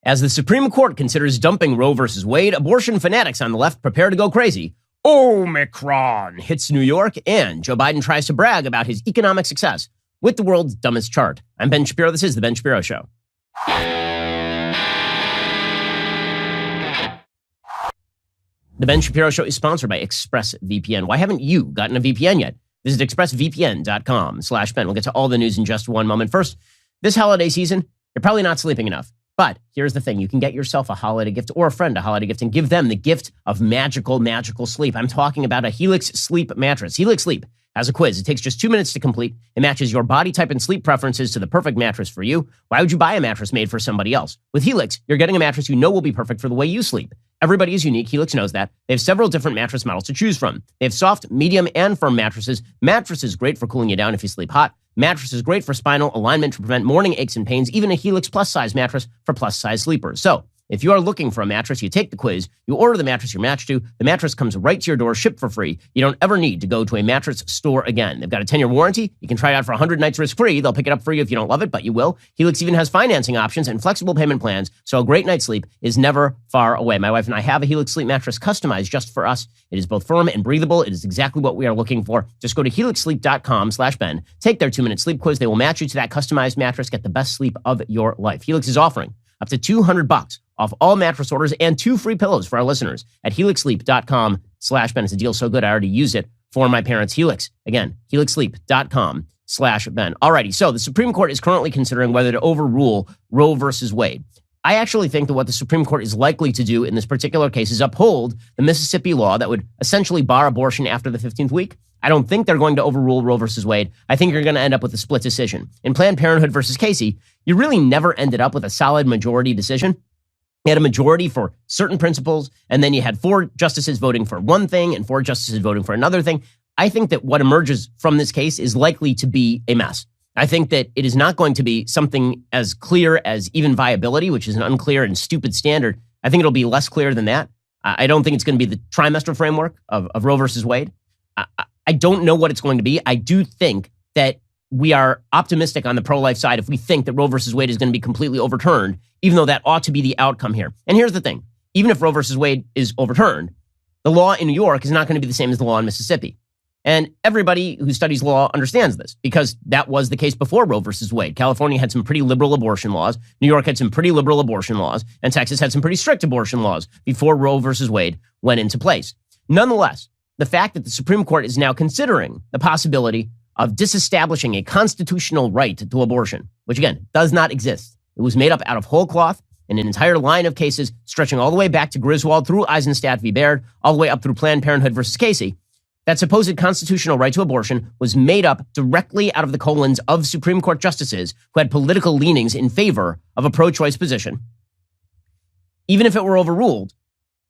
As the Supreme Court considers dumping Roe versus Wade, abortion fanatics on the left prepare to go crazy. Omicron hits New York, and Joe Biden tries to brag about his economic success with the world's dumbest chart. I'm Ben Shapiro. This is The Ben Shapiro Show. The Ben Shapiro Show is sponsored by ExpressVPN. Why haven't you gotten a VPN yet? Visit expressvpn.com/Ben. We'll get to all the news in just one moment. First, this holiday season, you're probably not sleeping enough. But here's the thing. You can get yourself a holiday gift or a friend a holiday gift and give them the gift of magical sleep. I'm talking about a Helix Sleep mattress. Helix Sleep has a quiz. It takes just 2 minutes to complete. It matches your body type and sleep preferences to the perfect mattress for you. Why would you buy a mattress made for somebody else? With Helix, you're getting a mattress you know will be perfect for the way you sleep. Everybody is unique. Helix knows that. They have several different mattress models to choose from. They have soft, medium, and firm mattresses. Mattresses great for cooling you down if you sleep hot. Mattress is great for spinal alignment to prevent morning aches and pains, even a Helix Plus size mattress for plus size sleepers. So if you are looking for a mattress, you take the quiz, you order the mattress you're matched to, the mattress comes right to your door, shipped for free. You don't ever need to go to a mattress store again. They've got a 10-year warranty. You can try it out for 100 nights risk-free. They'll pick it up for you if you don't love it, but you will. Helix even has financing options and flexible payment plans, so a great night's sleep is never far away. My wife and I have a Helix Sleep mattress customized just for us. It is both firm and breathable. It is exactly what we are looking for. Just go to helixsleep.com/Ben. Take their 2-minute sleep quiz. They will match you to that customized mattress. Get the best sleep of your life. Helix is offering up to $200 off all mattress orders and 2 free pillows for our listeners at helixsleep.com/Ben. It's a deal so good I already used it for my parents' Helix. Again, helixsleep.com/Ben. Alrighty, so the Supreme Court is currently considering whether to overrule Roe versus Wade. I actually think that what the Supreme Court is likely to do in this particular case is uphold the Mississippi law that would essentially bar abortion after the 15th week. I don't think they're going to overrule Roe versus Wade. I think you're going to end up with a split decision. In Planned Parenthood versus Casey, you really never ended up with a solid majority decision. You had a majority for certain principles, and then you had 4 justices voting for one thing and 4 justices voting for another thing. I think that what emerges from this case is likely to be a mess. I think that it is not going to be something as clear as even viability, which is an unclear and stupid standard. I think it'll be less clear than that. I don't think it's going to be the trimester framework of Roe versus Wade. I don't know what it's going to be. I do think that we are optimistic on the pro-life side if we think that Roe versus Wade is going to be completely overturned, even though that ought to be the outcome here. And here's the thing. Even if Roe versus Wade is overturned, the law in New York is not going to be the same as the law in Mississippi. And everybody who studies law understands this because that was the case before Roe versus Wade. California had some pretty liberal abortion laws. New York had some pretty liberal abortion laws. And Texas had some pretty strict abortion laws before Roe versus Wade went into place. Nonetheless, the fact that the Supreme Court is now considering the possibility of disestablishing a constitutional right to abortion, which again, does not exist. It was made up out of whole cloth in an entire line of cases stretching all the way back to Griswold through Eisenstadt v. Baird, all the way up through Planned Parenthood versus Casey. That supposed constitutional right to abortion was made up directly out of the colons of Supreme Court justices who had political leanings in favor of a pro-choice position. Even if it were overruled,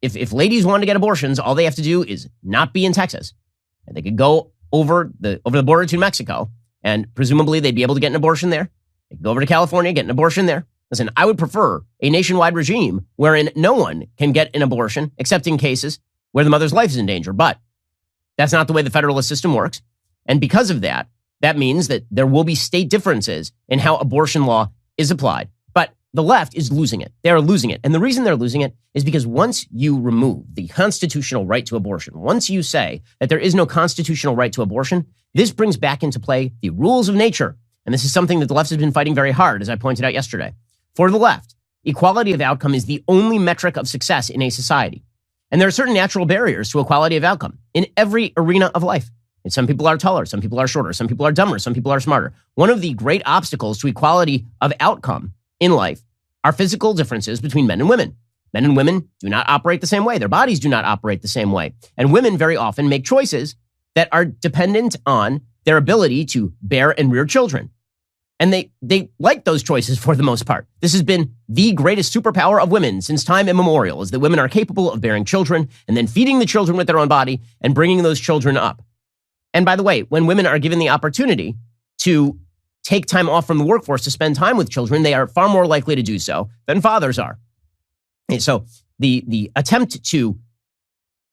if ladies want to get abortions, all they have to do is not be in Texas. And they could go over the border to Mexico, and presumably they'd be able to get an abortion there. They could go over to California, get an abortion there. Listen, I would prefer a nationwide regime wherein no one can get an abortion except in cases where the mother's life is in danger. But that's not the way the federalist system works. And because of that, that means that there will be state differences in how abortion law is applied. But the left is losing it. They're losing it. And the reason they're losing it is because once you remove the constitutional right to abortion, once you say that there is no constitutional right to abortion, this brings back into play the rules of nature. And this is something that the left has been fighting very hard, as I pointed out yesterday. For the left, equality of outcome is the only metric of success in a society. And there are certain natural barriers to equality of outcome in every arena of life. And some people are taller, some people are shorter, some people are dumber, some people are smarter. One of the great obstacles to equality of outcome in life are physical differences between men and women. Men and women do not operate the same way. Their bodies do not operate the same way. And women very often make choices that are dependent on their ability to bear and rear children. And they like those choices for the most part. This has been the greatest superpower of women since time immemorial, is that women are capable of bearing children and then feeding the children with their own body and bringing those children up. And by the way, when women are given the opportunity to take time off from the workforce to spend time with children, they are far more likely to do so than fathers are. And so the attempt to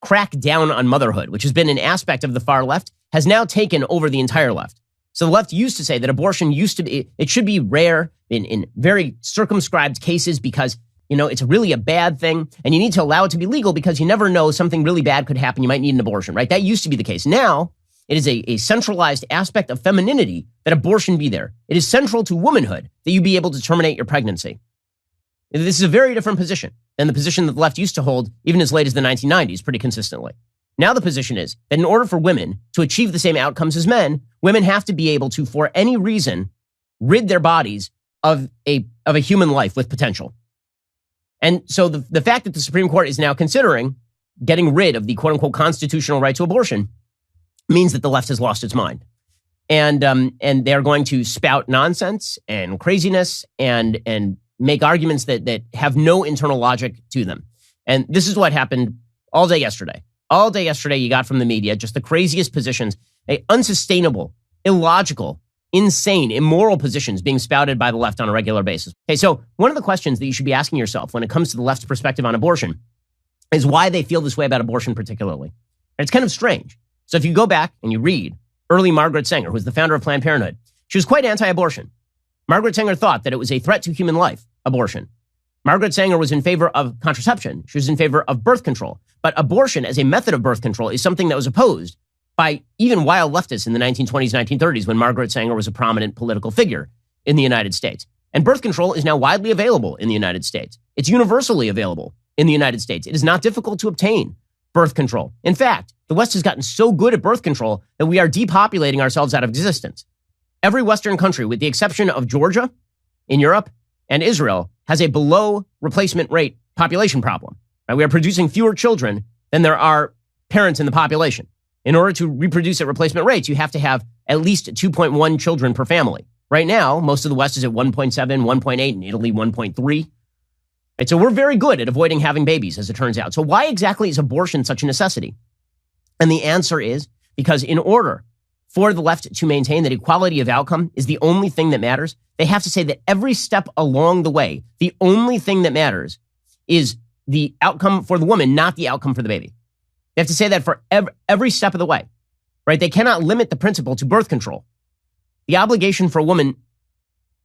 crack down on motherhood, which has been an aspect of the far left, has now taken over the entire left. So the left used to say that abortion it should be rare in very circumscribed cases because it's really a bad thing, and you need to allow it to be legal because you never know, something really bad could happen. You might need an abortion, right? That used to be the case. Now, it is a centralized aspect of femininity that abortion be there. It is central to womanhood that you be able to terminate your pregnancy. This is a very different position than the position that the left used to hold even as late as the 1990s pretty consistently. Now the position is that in order for women to achieve the same outcomes as men, women have to be able to, for any reason, rid their bodies of a human life with potential. And so the fact that the Supreme Court is now considering getting rid of the quote-unquote constitutional right to abortion means that the left has lost its mind. And they're going to spout nonsense and craziness and make arguments that have no internal logic to them. And this is what happened all day yesterday. All day yesterday, you got from the media just the craziest positions, unsustainable, illogical, insane, immoral positions being spouted by the left on a regular basis. Okay, so one of the questions that you should be asking yourself when it comes to the left's perspective on abortion is why they feel this way about abortion particularly. And it's kind of strange. So if you go back and you read early Margaret Sanger, who was the founder of Planned Parenthood, she was quite anti-abortion. Margaret Sanger thought that it was a threat to human life, abortion. Margaret Sanger was in favor of contraception. She was in favor of birth control. But abortion as a method of birth control is something that was opposed by even wild leftists in the 1920s, 1930s, when Margaret Sanger was a prominent political figure in the United States. And birth control is now widely available in the United States. It's universally available in the United States. It is not difficult to obtain birth control. In fact, the West has gotten so good at birth control that we are depopulating ourselves out of existence. Every Western country, with the exception of Georgia in Europe and Israel, has a below replacement rate population problem. Right? We are producing fewer children than there are parents in the population. In order to reproduce at replacement rates, you have to have at least 2.1 children per family. Right now, most of the West is at 1.7, 1.8, and Italy 1.3. Right? So we're very good at avoiding having babies, as it turns out. So why exactly is abortion such a necessity? And the answer is because in order for the left to maintain that equality of outcome is the only thing that matters, they have to say that every step along the way, the only thing that matters is the outcome for the woman, not the outcome for the baby. They have to say that for every step of the way, right? They cannot limit the principle to birth control. The obligation for a woman,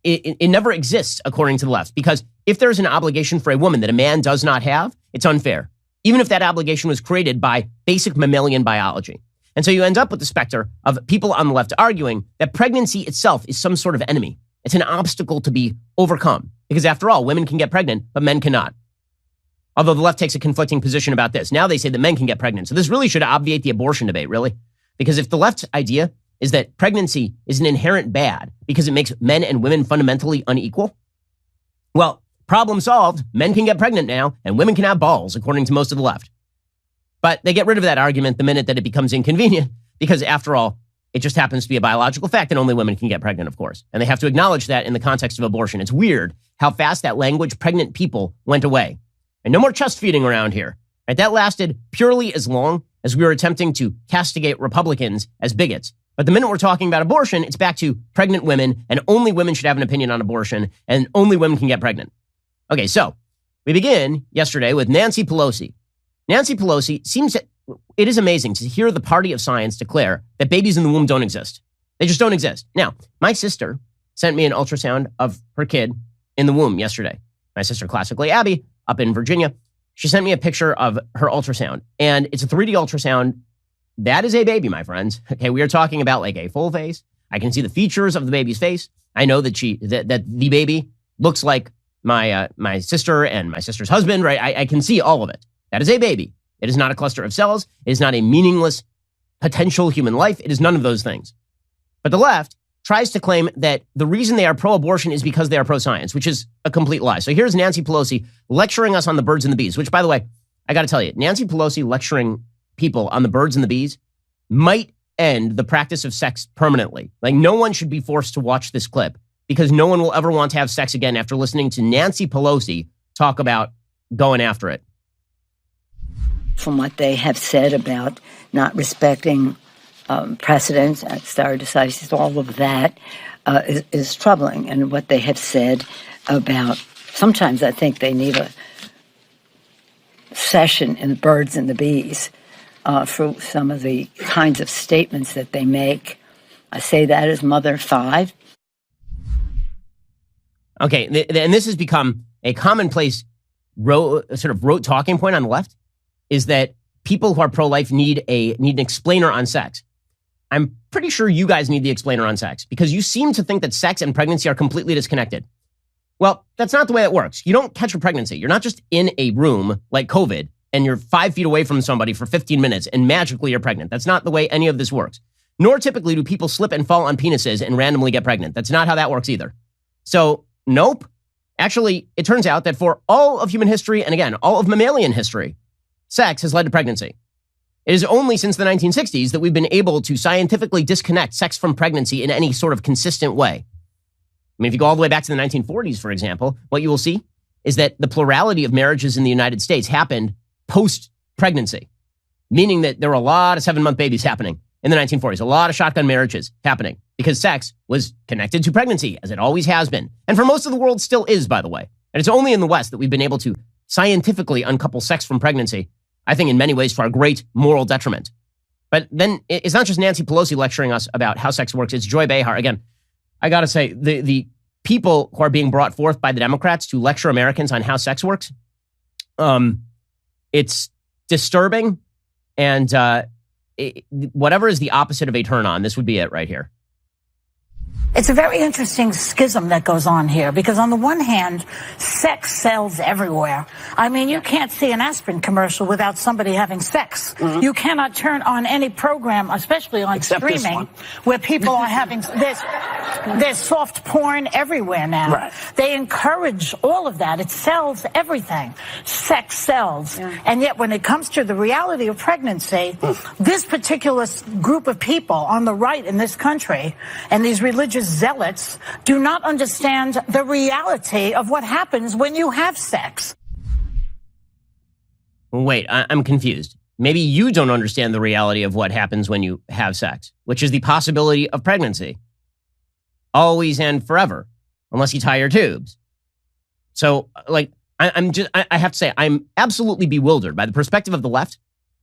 it never exists according to the left, because if there's an obligation for a woman that a man does not have, it's unfair, even if that obligation was created by basic mammalian biology. And so you end up with the specter of people on the left arguing that pregnancy itself is some sort of enemy. It's an obstacle to be overcome, because after all, women can get pregnant, but men cannot. Although the left takes a conflicting position about this. Now they say that men can get pregnant. So this really should obviate the abortion debate, really. Because if the left's idea is that pregnancy is an inherent bad because it makes men and women fundamentally unequal, well, problem solved. Men can get pregnant now, and women can have balls, according to most of the left. But they get rid of that argument the minute that it becomes inconvenient, because after all, it just happens to be a biological fact that only women can get pregnant, of course. And they have to acknowledge that in the context of abortion. It's weird how fast that language, pregnant people, went away. And no more chest feeding around here. Right? That lasted purely as long as we were attempting to castigate Republicans as bigots. But the minute we're talking about abortion, it's back to pregnant women, and only women should have an opinion on abortion, and only women can get pregnant. Okay, so we begin yesterday with Nancy Pelosi. Nancy Pelosi seems that it is amazing to hear the party of science declare that babies in the womb don't exist. They just don't exist. Now, my sister sent me an ultrasound of her kid in the womb yesterday. My sister, classically Abby, up in Virginia. She sent me a picture of her ultrasound, and it's a 3D ultrasound. That is a baby, my friends. Okay, we are talking about like a full face. I can see the features of the baby's face. I know that that the baby looks like my sister and my sister's husband, right? I can see all of it. That is a baby. It is not a cluster of cells. It is not a meaningless potential human life. It is none of those things. But the left tries to claim that the reason they are pro-abortion is because they are pro-science, which is a complete lie. So here's Nancy Pelosi lecturing us on the birds and the bees, which, by the way, I got to tell you, Nancy Pelosi lecturing people on the birds and the bees might end the practice of sex permanently. Like, no one should be forced to watch this clip, because no one will ever want to have sex again after listening to Nancy Pelosi talk about going after it. From what they have said about not respecting precedents, stare decisis, all of that is troubling. And what they have said about, sometimes I think they need a session in the birds and the bees for some of the kinds of statements that they make. I say that as Mother 5. Okay, and this has become a commonplace rote talking point on the left is that people who are pro-life need an explainer on sex. I'm pretty sure you guys need the explainer on sex because you seem to think that sex and pregnancy are completely disconnected. Well, that's not the way it works. You don't catch a pregnancy. You're not just in a room like COVID and you're 5 feet away from somebody for 15 minutes and magically you're pregnant. That's not the way any of this works. Nor typically do people slip and fall on penises and randomly get pregnant. That's not how that works either. So, nope. Actually, it turns out that for all of human history, and again, all of mammalian history, sex has led to pregnancy. It is only since the 1960s that we've been able to scientifically disconnect sex from pregnancy in any sort of consistent way. I mean, if you go all the way back to the 1940s, for example, what you will see is that the plurality of marriages in the United States happened post-pregnancy, meaning that there were a lot of 7-month babies happening in the 1940s, a lot of shotgun marriages happening because sex was connected to pregnancy, as it always has been. And for most of the world still is, by the way. And it's only in the West that we've been able to scientifically uncouple sex from pregnancy, I think in many ways for our great moral detriment. But then it's not just Nancy Pelosi lecturing us about how sex works. It's Joy Behar. Again, I got to say, the people who are being brought forth by the Democrats to lecture Americans on how sex works, it's disturbing. And whatever is the opposite of a turn on, this would be it right here. It's a very interesting schism that goes on here because on the one hand, sex sells everywhere. I mean, you can't see an aspirin commercial without somebody having sex. Mm-hmm. You cannot turn on any program, especially on streaming, where people are having, there's soft porn everywhere now. Right. They encourage all of that. It sells everything. Sex sells. Yeah. And yet when it comes to the reality of pregnancy, this particular group of people on the right in this country and these religious zealots do not understand the reality of what happens when you have sex. Wait, I'm confused. Maybe you don't understand the reality of what happens when you have sex, which is the possibility of pregnancy. Always and forever, unless you tie your tubes. So, like, I have to say, I'm absolutely bewildered by the perspective of the left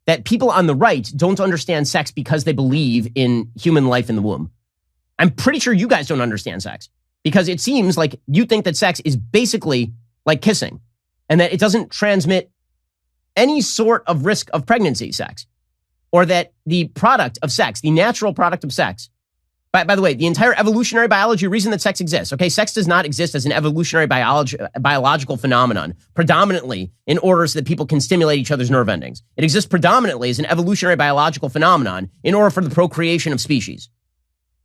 that people on the right don't understand sex because they believe in human life in the womb. I'm pretty sure you guys don't understand sex because it seems like you think that sex is basically like kissing and that it doesn't transmit any sort of risk of pregnancy sex, or that the product of sex, the natural product of sex, by the way, the entire evolutionary biology reason that sex exists, okay, sex does not exist as an evolutionary biological phenomenon predominantly in order so that people can stimulate each other's nerve endings. It exists predominantly as an evolutionary biological phenomenon in order for the procreation of species.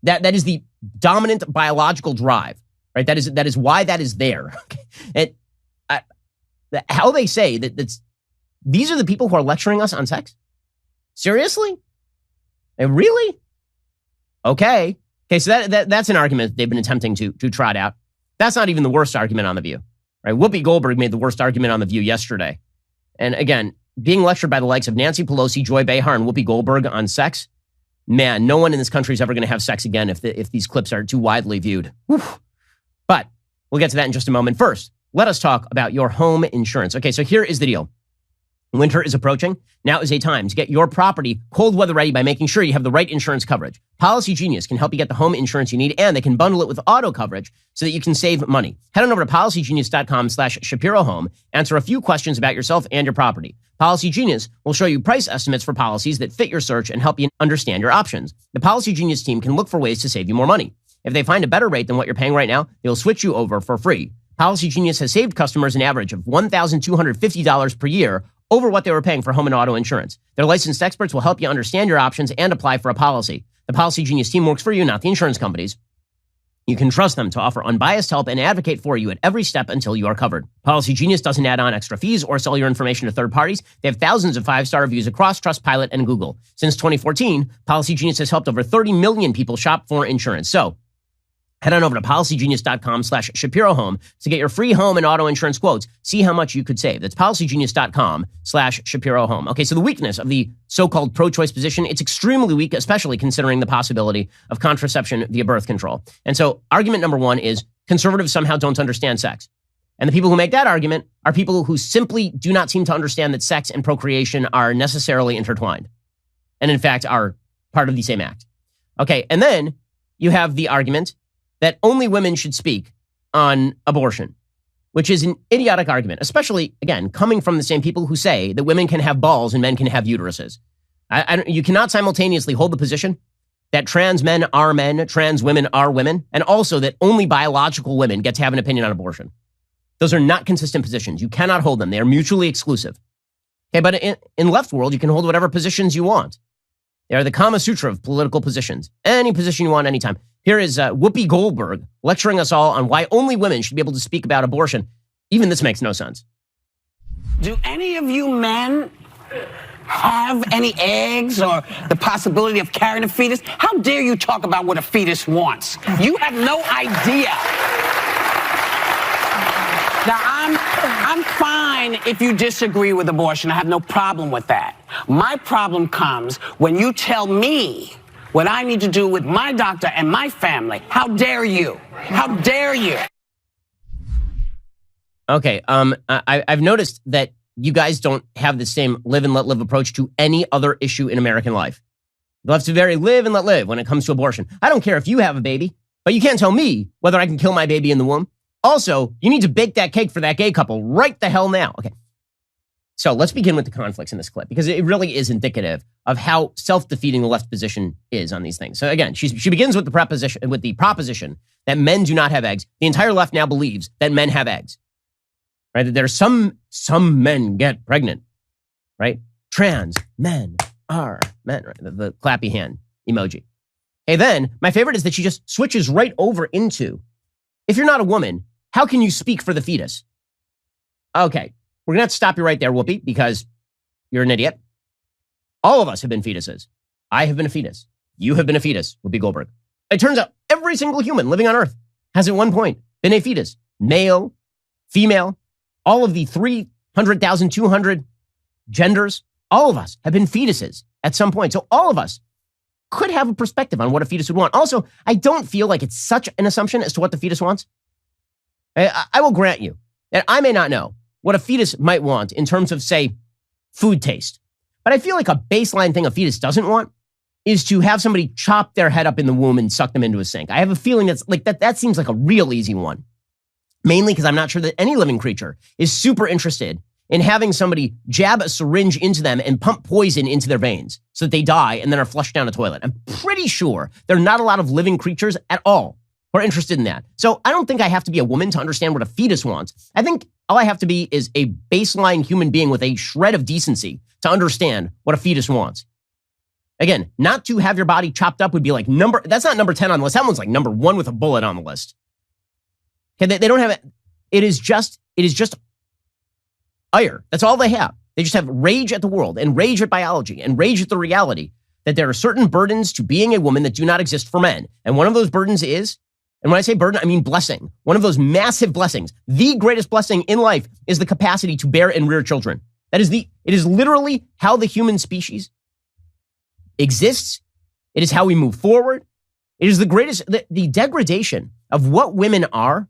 That is the dominant biological drive, right? That is why that is there. And how they say that these are the people who are lecturing us on sex? Seriously? Really? Okay, so that's an argument they've been attempting to trot out. That's not even the worst argument on The View, right? Whoopi Goldberg made the worst argument on The View yesterday. And again, being lectured by the likes of Nancy Pelosi, Joy Behar, and Whoopi Goldberg on sex, man, no one in this country is ever going to have sex again if these clips are too widely viewed. Whew. But we'll get to that in just a moment. First, let us talk about your home insurance. Okay, so here is the deal. Winter is approaching. Now is a time to get your property cold weather ready by making sure you have the right insurance coverage. Policy Genius can help you get the home insurance you need, and they can bundle it with auto coverage so that you can save money. Head on over to policygenius.com/ShapiroHome. Answer a few questions about yourself and your property. Policy Genius will show you price estimates for policies that fit your search and help you understand your options. The Policy Genius team can look for ways to save you more money. If they find a better rate than what you're paying right now, they'll switch you over for free. Policy Genius has saved customers an average of $1,250 per year over what they were paying for home and auto insurance. Their licensed experts will help you understand your options and apply for a policy. The Policy Genius team works for you, not the insurance companies. You can trust them to offer unbiased help and advocate for you at every step until you are covered. Policy Genius doesn't add on extra fees or sell your information to third parties. They have thousands of 5-star reviews across Trustpilot and Google. Since 2014, Policy Genius has helped over 30 million people shop for insurance. So, head on over to policygenius.com/ShapiroHome to get your free home and auto insurance quotes. See how much you could save. That's policygenius.com/ShapiroHome. Okay, so the weakness of the so-called pro-choice position, it's extremely weak, especially considering the possibility of contraception via birth control. And so argument number one is conservatives somehow don't understand sex. And the people who make that argument are people who simply do not seem to understand that sex and procreation are necessarily intertwined. And in fact, are part of the same act. Okay, and then you have the argument that only women should speak on abortion. which is an idiotic argument, especially, again, coming from the same people who say that women can have balls and men can have uteruses. You cannot simultaneously hold the position that trans men are men, trans women are women, and also that only biological women get to have an opinion on abortion. Those are not consistent positions. You cannot hold them. They are mutually exclusive. Okay, but in left world, you can hold whatever positions you want. They are the Kama Sutra of political positions. Any position you want, anytime. Here is Whoopi Goldberg lecturing us all on why only women should be able to speak about abortion. Even this makes no sense. Do any of you men have any eggs or the possibility of carrying a fetus? How dare you talk about what a fetus wants? You have no idea. Now, I'm fine if you disagree with abortion. I have no problem with that. My problem comes when you tell me what I need to do with my doctor and my family. How dare you? How dare you? Okay, I've noticed that you guys don't have the same live and let live approach to any other issue in American life. You have to very live and let live when it comes to abortion. I don't care if you have a baby, but you can't tell me whether I can kill my baby in the womb. Also, you need to bake that cake for that gay couple right the hell now. Okay. So let's begin with the conflicts in this clip, because it really is indicative of how self-defeating the left position is on these things. So again, she begins with the proposition that men do not have eggs. The entire left now believes that men have eggs. Right? That there's some men get pregnant. Right? Trans men are men. Right? The clappy hand emoji. Okay, then my favorite is that she just switches right over into, if you're not a woman, how can you speak for the fetus? Okay, we're going to have to stop you right there, Whoopi, because you're an idiot. All of us have been fetuses. I have been a fetus. You have been a fetus, Whoopi Goldberg. It turns out every single human living on Earth has at one point been a fetus. Male, female, all of the 300,200 genders, all of us have been fetuses at some point. So all of us could have a perspective on what a fetus would want. Also, I don't feel like it's such an assumption as to what the fetus wants. I will grant you that I may not know what a fetus might want in terms of, say, food taste. But I feel like a baseline thing a fetus doesn't want is to have somebody chop their head up in the womb and suck them into a sink. I have a feeling that seems like a real easy one. Mainly because I'm not sure that any living creature is super interested in having somebody jab a syringe into them and pump poison into their veins so that they die and then are flushed down a toilet. I'm pretty sure there are not a lot of living creatures at all who are interested in that. So I don't think I have to be a woman to understand what a fetus wants. I think all I have to be is a baseline human being with a shred of decency to understand what a fetus wants. Again, not to have your body chopped up would be like that's not number 10 on the list. That one's like number 1 with a bullet on the list. Okay, they don't have it. It is just ire. That's all they have. They just have rage at the world and rage at biology and rage at the reality that there are certain burdens to being a woman that do not exist for men. And one of those burdens is, and when I say burden, I mean blessing. One of those massive blessings, the greatest blessing in life, is the capacity to bear and rear children. It is literally how the human species exists. It is how we move forward. It is the degradation of what women are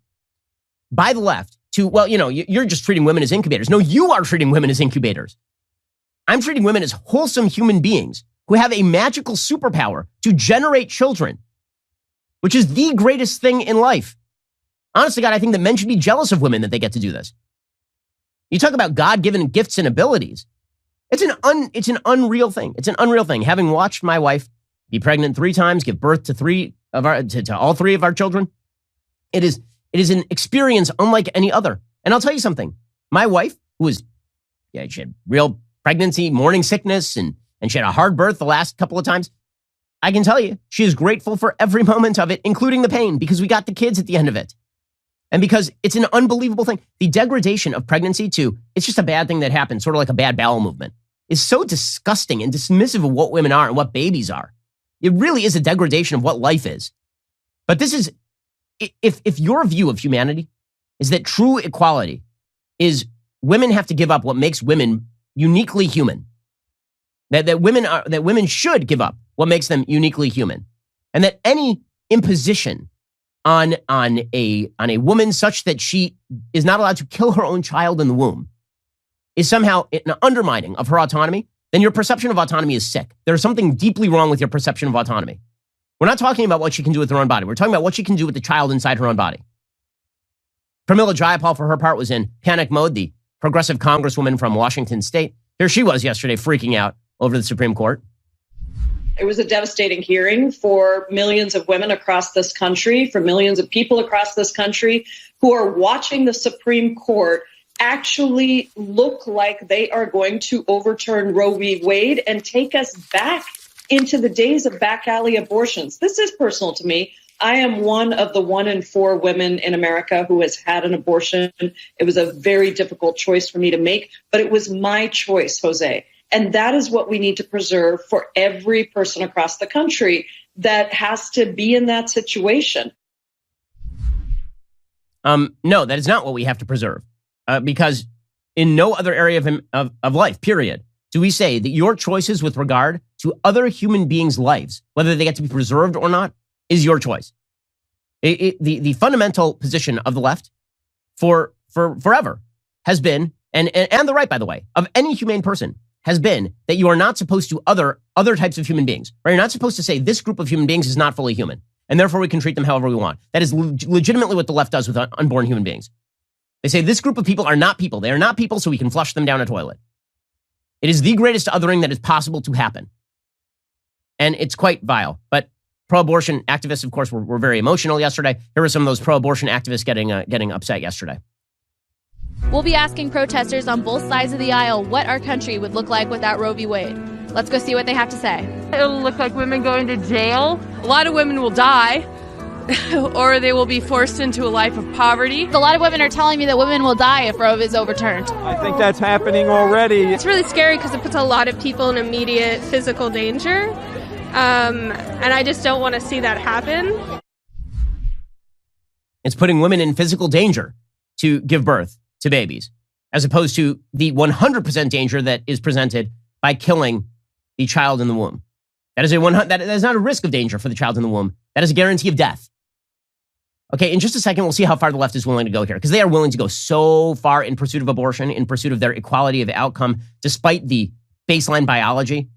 by the left to, well, you're just treating women as incubators. No, you are treating women as incubators. I'm treating women as wholesome human beings who have a magical superpower to generate children, which is the greatest thing in life. Honestly, God, I think that men should be jealous of women that they get to do this. You talk about God-given gifts and abilities. It's an unreal thing. It's an unreal thing. Having watched my wife be pregnant 3 times, give birth to all 3 of our children, it is an experience unlike any other. And I'll tell you something. My wife, she had real pregnancy, morning sickness, and she had a hard birth the last couple of times. I can tell you, she is grateful for every moment of it, including the pain, because we got the kids at the end of it. And because it's an unbelievable thing. The degradation of pregnancy to, it's just a bad thing that happened, sort of like a bad bowel movement, is so disgusting and dismissive of what women are and what babies are. It really is a degradation of what life is. But this is, if your view of humanity is that true equality is women have to give up what makes women uniquely human, that women should give up what makes them uniquely human, and that any imposition on a woman such that she is not allowed to kill her own child in the womb is somehow an undermining of her autonomy, then your perception of autonomy is sick. There's something deeply wrong with your perception of autonomy. We're not talking about what she can do with her own body. We're talking about what she can do with the child inside her own body. Pramila Jayapal, for her part, was in panic mode, the progressive congresswoman from Washington State. Here she was yesterday freaking out over the Supreme Court. It was a devastating hearing for millions of women across this country, for millions of people across this country who are watching the Supreme Court actually look like they are going to overturn Roe v. Wade and take us back into the days of back alley abortions. This is personal to me. I am one of the 1 in 4 women in America who has had an abortion. It was a very difficult choice for me to make, but it was my choice, Jose. And that is what we need to preserve for every person across the country that has to be in that situation. No, that is not what we have to preserve. Because in no other area of life, period, do we say that your choices with regard to other human beings' lives, whether they get to be preserved or not, is your choice. The fundamental position of the left for forever has been, and the right, by the way, of any humane person, has been that you are not supposed to other types of human beings. Right? You're not supposed to say this group of human beings is not fully human, and therefore we can treat them however we want. That is legitimately what the left does with unborn human beings. They say this group of people are not people. They are not people, so we can flush them down a toilet. It is the greatest othering that is possible to happen. And it's quite vile. But pro-abortion activists, of course, were very emotional yesterday. Here were some of those pro-abortion activists getting upset yesterday. We'll be asking protesters on both sides of the aisle what our country would look like without Roe v. Wade. Let's go see what they have to say. It'll look like women going to jail. A lot of women will die. Or they will be forced into a life of poverty. A lot of women are telling me that women will die if Roe is overturned. I think that's happening already. It's really scary because it puts a lot of people in immediate physical danger. And I just don't want to see that happen. It's putting women in physical danger to give birth to babies, as opposed to the 100% danger that is presented by killing the child in the womb. That is not a risk of danger for the child in the womb. That is a guarantee of death. Okay, in just a second, we'll see how far the left is willing to go here, because they are willing to go so far in pursuit of abortion, in pursuit of their equality of outcome, despite the baseline biology.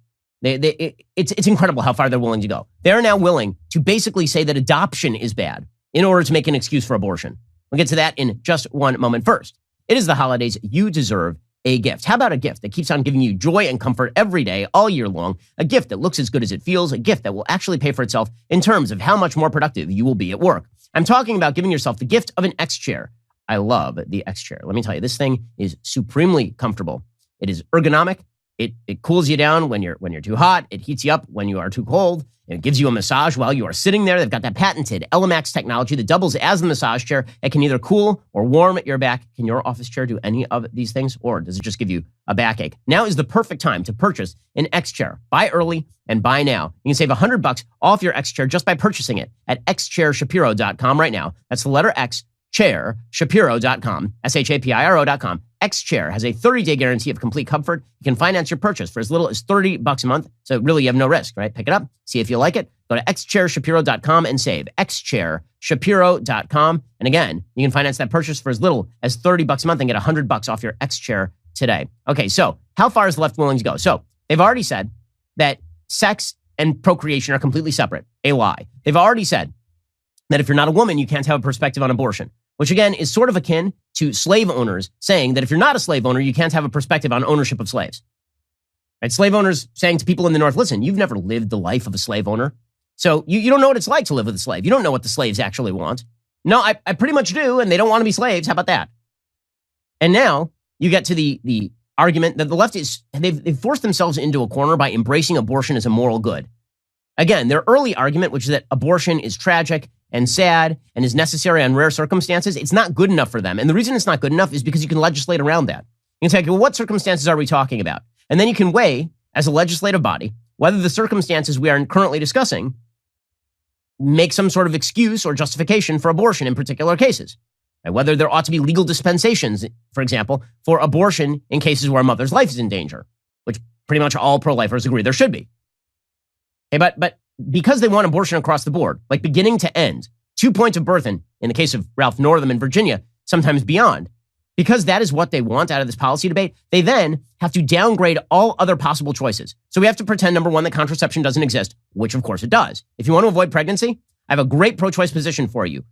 It's incredible how far they're willing to go. They're now willing to basically say that adoption is bad in order to make an excuse for abortion. We'll get to that in just one moment. First, it is the holidays. You deserve a gift. How about a gift that keeps on giving you joy and comfort every day, all year long? A gift that looks as good as it feels, a gift that will actually pay for itself in terms of how much more productive you will be at work. I'm talking about giving yourself the gift of an X chair. I love the X chair. Let me tell you, this thing is supremely comfortable. It is ergonomic. It cools you down when you're too hot. It heats you up when you are too cold. It gives you a massage while you are sitting there. They've got that patented Elemax technology that doubles as the massage chair. It can either cool or warm your back. Can your office chair do any of these things, or does it just give you a backache? Now is the perfect time to purchase an X chair. Buy early and buy now. You can save $100 off your X chair just by purchasing it at xchairshapiro.com right now. That's the letter X, chair, Shapiro.com, SHAPIRO.com. X Chair has a 30-day guarantee of complete comfort. You can finance your purchase for as little as $30 a month. So really, you have no risk, right? Pick it up, see if you like it. Go to xchairshapiro.com and save. xchairshapiro.com. And again, you can finance that purchase for as little as $30 a month and get $100 off your X Chair today. Okay, so how far is the left willing to go? So they've already said that sex and procreation are completely separate. A lie. They've already said that if you're not a woman, you can't have a perspective on abortion, which again is sort of akin to slave owners saying that if you're not a slave owner, you can't have a perspective on ownership of slaves. Right? Slave owners saying to people in the North, listen, you've never lived the life of a slave owner, so you don't know what it's like to live with a slave. You don't know what the slaves actually want. No, I pretty much do, and they don't want to be slaves. How about that? And now you get to the argument that the left is, they've forced themselves into a corner by embracing abortion as a moral good. Again, their early argument, which is that abortion is tragic and sad and is necessary on rare circumstances, it's not good enough for them. And the reason it's not good enough is because you can legislate around that. You can say, okay, well, what circumstances are we talking about? And then you can weigh, as a legislative body, whether the circumstances we are currently discussing make some sort of excuse or justification for abortion in particular cases. And whether there ought to be legal dispensations, for example, for abortion in cases where a mother's life is in danger, which pretty much all pro-lifers agree there should be. Okay, but because they want abortion across the board, like beginning to end, 2 points of birth in the case of Ralph Northam in Virginia, sometimes beyond, because that is what they want out of this policy debate, they then have to downgrade all other possible choices. So we have to pretend, number one, that contraception doesn't exist, which of course it does. If you want to avoid pregnancy, I have a great pro-choice position for you.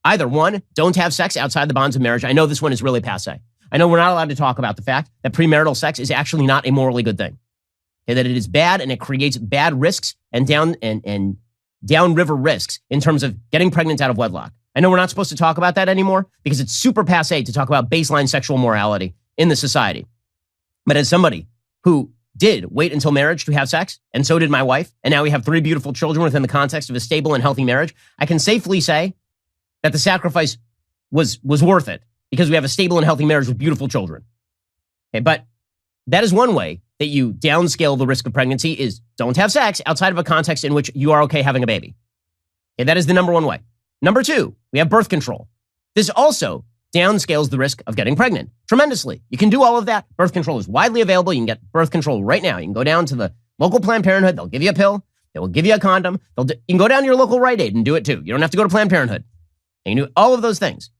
Either one, don't have sex outside the bonds of marriage. I know this one is really passé. I know we're not allowed to talk about the fact that premarital sex is actually not a morally good thing. Okay, that it is bad and it creates bad risks and downriver risks in terms of getting pregnant out of wedlock. I know we're not supposed to talk about that anymore because it's super passé to talk about baseline sexual morality in the society. But as somebody who did wait until marriage to have sex, and so did my wife, and now we have 3 beautiful children within the context of a stable and healthy marriage, I can safely say that the sacrifice was worth it because we have a stable and healthy marriage with beautiful children. Okay, but that is one way that you downscale the risk of pregnancy is don't have sex outside of a context in which you are okay having a baby. Okay, that is the number one way. Number 2, we have birth control. This also downscales the risk of getting pregnant tremendously. You can do all of that. Birth control is widely available. You can get birth control right now. You can go down to the local Planned Parenthood. They'll give you a pill. They will give you a condom. You can go down to your local Rite Aid and do it too. You don't have to go to Planned Parenthood. You can do all of those things.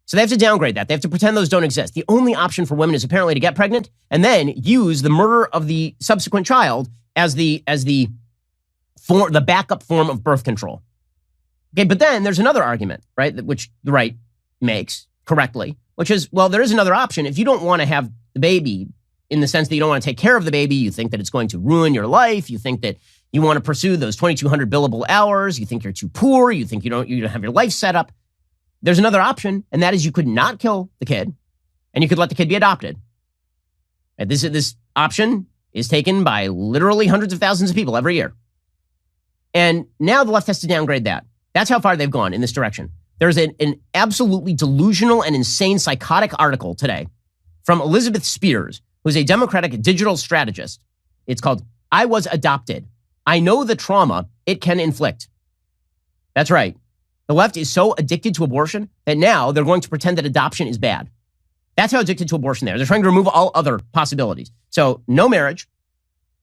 So they have to downgrade that. They have to pretend those don't exist. The only option for women is apparently to get pregnant and then use the murder of the subsequent child as the backup form of birth control. Okay, but then there's another argument, right, which the right makes correctly, which is, well, there is another option. If you don't want to have the baby in the sense that you don't want to take care of the baby, you think that it's going to ruin your life, you think that you want to pursue those 2,200 billable hours, you think you're too poor, you think you don't have your life set up, there's another option, and that is you could not kill the kid, and you could let the kid be adopted. And this option is taken by literally hundreds of thousands of people every year. And now the left has to downgrade that. That's how far they've gone in this direction. There's an absolutely delusional and insane psychotic article today from Elizabeth Spears, who's a Democratic digital strategist. It's called, "I Was Adopted. I Know the Trauma It Can Inflict." That's right. The left is so addicted to abortion that now they're going to pretend that adoption is bad. That's how addicted to abortion they are. They're trying to remove all other possibilities. So no marriage,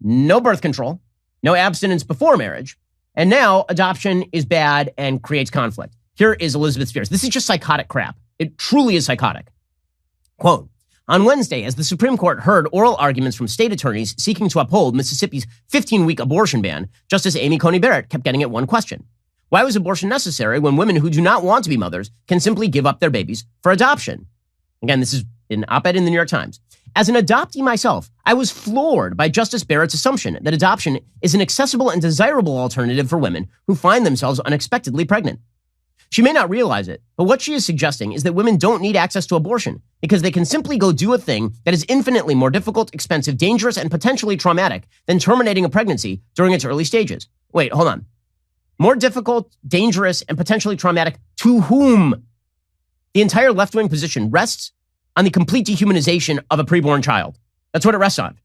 no birth control, no abstinence before marriage, and now adoption is bad and creates conflict. Here is Elizabeth Spears. This is just psychotic crap. It truly is psychotic. Quote, "On Wednesday, as the Supreme Court heard oral arguments from state attorneys seeking to uphold Mississippi's 15-week abortion ban, Justice Amy Coney Barrett kept getting at one question. Why was abortion necessary when women who do not want to be mothers can simply give up their babies for adoption?" Again, this is an op-ed in the New York Times. "As an adoptee myself, I was floored by Justice Barrett's assumption that adoption is an accessible and desirable alternative for women who find themselves unexpectedly pregnant. She may not realize it, but what she is suggesting is that women don't need access to abortion because they can simply go do a thing that is infinitely more difficult, expensive, dangerous, and potentially traumatic than terminating a pregnancy during its early stages." Wait, hold on. More difficult, dangerous, and potentially traumatic to whom? The entire left-wing position rests on the complete dehumanization of a preborn child. That's what it rests on,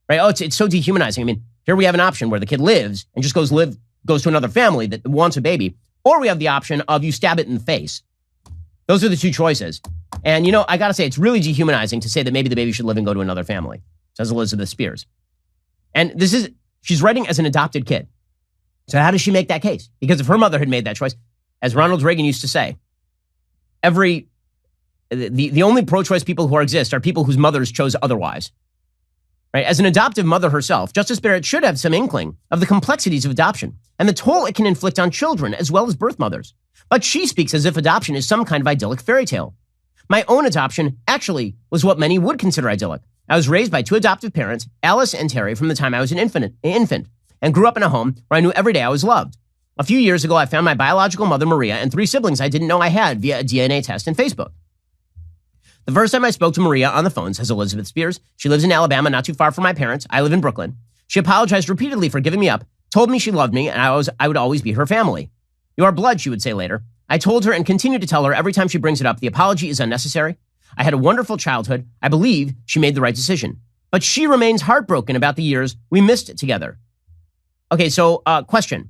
right? Oh, it's so dehumanizing. I mean, here we have an option where the kid lives and just goes to another family that wants a baby, or we have the option of you stab it in the face. Those are the two choices. And, I got to say, it's really dehumanizing to say that maybe the baby should live and go to another family, says Elizabeth Spears. And she's writing as an adopted kid. So how does she make that case? Because if her mother had made that choice, as Ronald Reagan used to say, the only pro-choice people who exist are people whose mothers chose otherwise. Right? As an adoptive mother herself, Justice Barrett should have some inkling of the complexities of adoption and the toll it can inflict on children as well as birth mothers. But she speaks as if adoption is some kind of idyllic fairy tale. My own adoption actually was what many would consider idyllic. I was raised by 2 adoptive parents, Alice and Terry, from the time I was an infant, and grew up in a home where I knew every day I was loved. A few years ago, I found my biological mother, Maria, and 3 siblings I didn't know I had via a DNA test and Facebook. The first time I spoke to Maria on the phone, says Elizabeth Spears, she lives in Alabama, not too far from my parents. I live in Brooklyn. She apologized repeatedly for giving me up, told me she loved me, and I would always be her family. You are blood, she would say later. I told her and continue to tell her every time she brings it up, the apology is unnecessary. I had a wonderful childhood. I believe she made the right decision. But she remains heartbroken about the years we missed together. Okay, so question.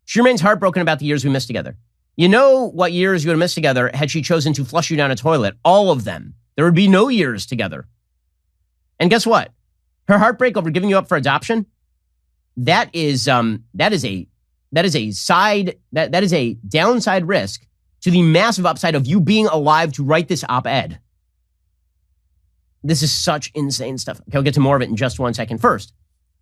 She remains heartbroken about the years we missed together. You know what years you would have missed together had she chosen to flush you down a toilet? All of them. There would be no years together. And guess what? Her heartbreak over giving you up for adoption, that is a downside risk to the massive upside of you being alive to write this op-ed. This is such insane stuff. Okay, I'll get to more of it in just 1 second. First,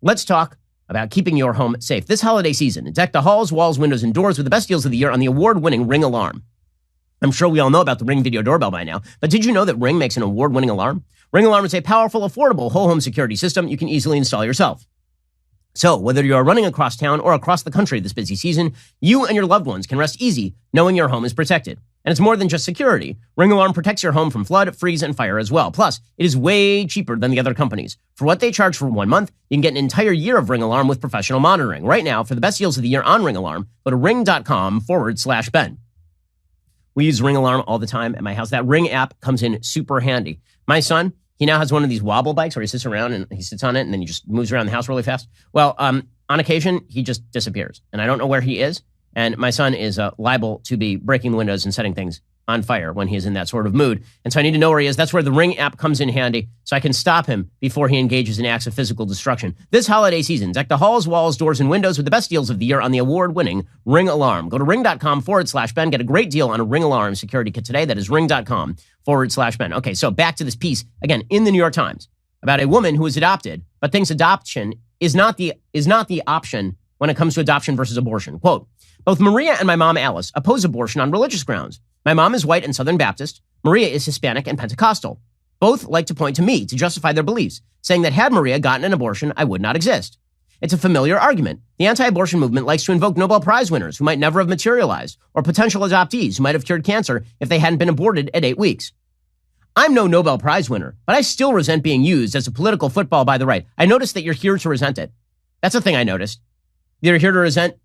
let's talk about keeping your home safe. This holiday season, deck the halls, walls, windows, and doors with the best deals of the year on the award-winning Ring Alarm. I'm sure we all know about the Ring video doorbell by now, but did you know that Ring makes an award-winning alarm? Ring Alarm is a powerful, affordable, whole home security system you can easily install yourself. So whether you are running across town or across the country this busy season, you and your loved ones can rest easy knowing your home is protected. And it's more than just security. Ring Alarm protects your home from flood, freeze, and fire as well. Plus, it is way cheaper than the other companies. For what they charge for 1 month, you can get an entire year of Ring Alarm with professional monitoring. Right now, for the best deals of the year on Ring Alarm, go to ring.com/Ben. We use Ring Alarm all the time at my house. That Ring app comes in super handy. My son, he now has one of these wobble bikes where he sits around and he sits on it and then he just moves around the house really fast. Well, on occasion, he just disappears. And I don't know where he is. And my son is liable to be breaking the windows and setting things on fire when he is in that sort of mood. And so I need to know where he is. That's where the Ring app comes in handy so I can stop him before he engages in acts of physical destruction. This holiday season, deck the halls, walls, doors, and windows with the best deals of the year on the award-winning Ring Alarm. Go to ring.com/Ben. Get a great deal on a Ring Alarm security kit today. That is ring.com/Ben. Okay, so back to this piece, again, in the New York Times, about a woman who was adopted, but thinks adoption is not the option when it comes to adoption versus abortion. Quote, both Maria and my mom, Alice, oppose abortion on religious grounds. My mom is white and Southern Baptist. Maria is Hispanic and Pentecostal. Both like to point to me to justify their beliefs, saying that had Maria gotten an abortion, I would not exist. It's a familiar argument. The anti-abortion movement likes to invoke Nobel Prize winners who might never have materialized, or potential adoptees who might have cured cancer if they hadn't been aborted at 8 weeks. I'm no Nobel Prize winner, but I still resent being used as a political football by the right. I noticed that you're here to resent it. That's the thing I noticed. You're here to resent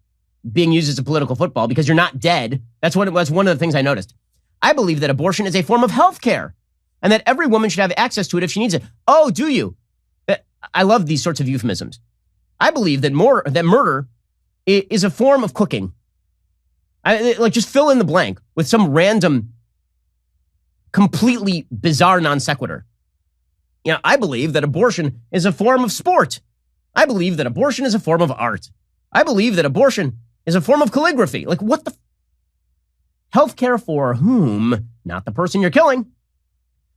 being used as a political football because you're not dead. That's one of the things I noticed. I believe that abortion is a form of health care and that every woman should have access to it if she needs it. Oh, do you? I love these sorts of euphemisms. I believe that murder is a form of cooking. Just fill in the blank with some random, completely bizarre non sequitur. I believe that abortion is a form of sport. I believe that abortion is a form of art. I believe that abortion is a form of calligraphy. Like, what the? Healthcare for whom? Not the person you're killing.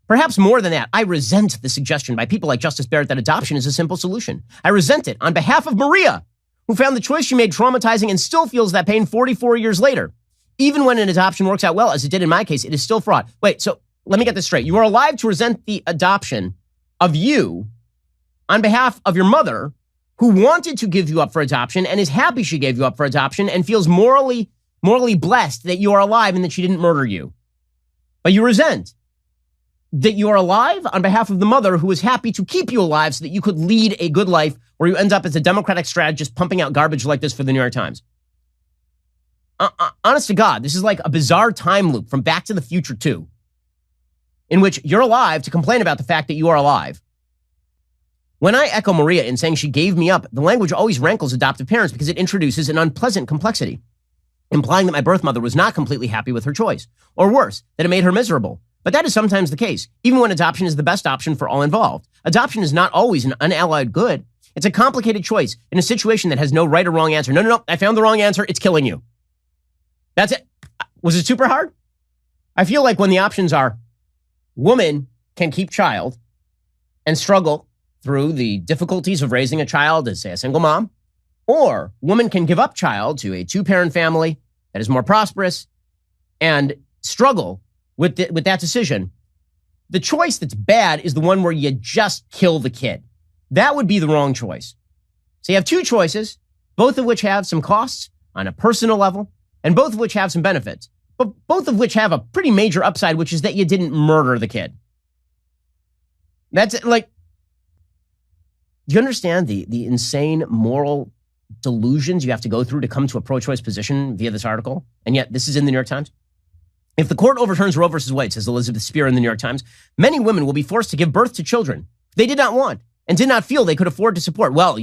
Perhaps more than that, I resent the suggestion by people like Justice Barrett that adoption is a simple solution. I resent it on behalf of Maria, who found the choice she made traumatizing and still feels that pain 44 years later. Even when an adoption works out well, as it did in my case, it is still fraud. Wait, so let me get this straight. You are alive to resent the adoption of you on behalf of your mother, who wanted to give you up for adoption and is happy she gave you up for adoption and feels morally blessed that you are alive and that she didn't murder you. But you resent that you are alive on behalf of the mother who is happy to keep you alive so that you could lead a good life where you end up as a Democratic strategist pumping out garbage like this for the New York Times. Honest to God, this is like a bizarre time loop from Back to the Future 2, in which you're alive to complain about the fact that you are alive. When I echo Maria in saying she gave me up, the language always rankles adoptive parents because it introduces an unpleasant complexity, implying that my birth mother was not completely happy with her choice, or worse, that it made her miserable. But that is sometimes the case, even when adoption is the best option for all involved. Adoption is not always an unallied good. It's a complicated choice in a situation that has no right or wrong answer. No, I found the wrong answer. It's killing you. That's it. Was it super hard? I feel like when the options are woman can keep child and struggle through the difficulties of raising a child as, say, a single mom, or woman can give up child to a two-parent family that is more prosperous and struggle with that decision. The choice that's bad is the one where you just kill the kid. That would be the wrong choice. So you have two choices, both of which have some costs on a personal level, and both of which have some benefits, but both of which have a pretty major upside, which is that you didn't murder the kid. That's like, do you understand the insane moral delusions you have to go through to come to a pro-choice position via this article? And yet this is in the New York Times. If the court overturns Roe versus Wade, says Elizabeth Spear in the New York Times, many women will be forced to give birth to children they did not want and did not feel they could afford to support. Well,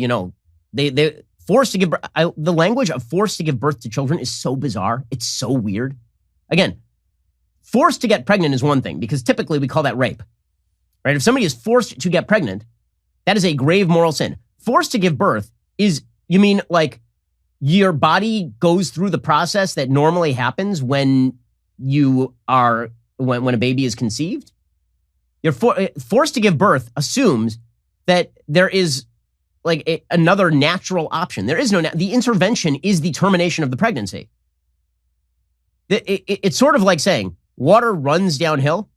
they forced to give birth. The language of forced to give birth to children is so bizarre. It's so weird. Again, forced to get pregnant is one thing because typically we call that rape, right? If somebody is forced to get pregnant, that is a grave moral sin. Forced to give birth is, you mean like your body goes through the process that normally happens when when a baby is conceived? You're forced to give birth assumes that there is like another natural option. There is no, the intervention is the termination of the pregnancy. It's sort of like saying, water runs downhill,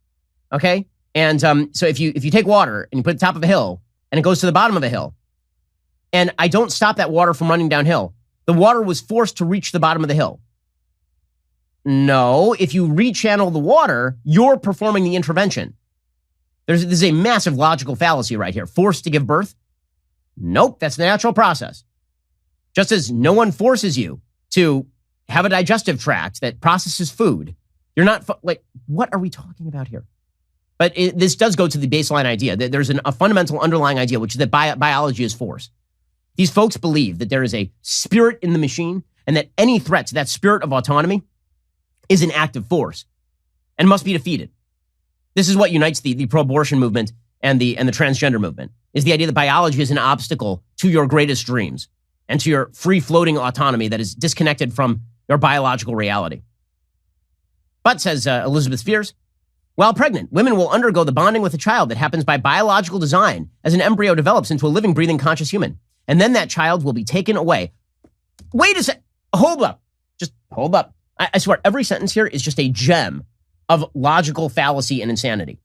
okay? And so if you take water and you put it at the top of a hill and it goes to the bottom of a hill, and I don't stop that water from running downhill, the water was forced to reach the bottom of the hill. No, if you rechannel the water, you're performing the intervention. There's a massive logical fallacy right here. Forced to give birth? Nope, that's the natural process. Just as no one forces you to have a digestive tract that processes food. You're not, what are we talking about here? But this does go to the baseline idea that there's a fundamental underlying idea, which is that biology is force. These folks believe that there is a spirit in the machine and that any threat to that spirit of autonomy is an active force and must be defeated. This is what unites the pro-abortion movement and the transgender movement, is the idea that biology is an obstacle to your greatest dreams and to your free-floating autonomy that is disconnected from your biological reality. But, says Elizabeth Spears, while pregnant, women will undergo the bonding with a child that happens by biological design as an embryo develops into a living, breathing, conscious human. And then that child will be taken away. Wait a sec. Hold up. Just hold up. I swear, every sentence here is just a gem of logical fallacy and insanity.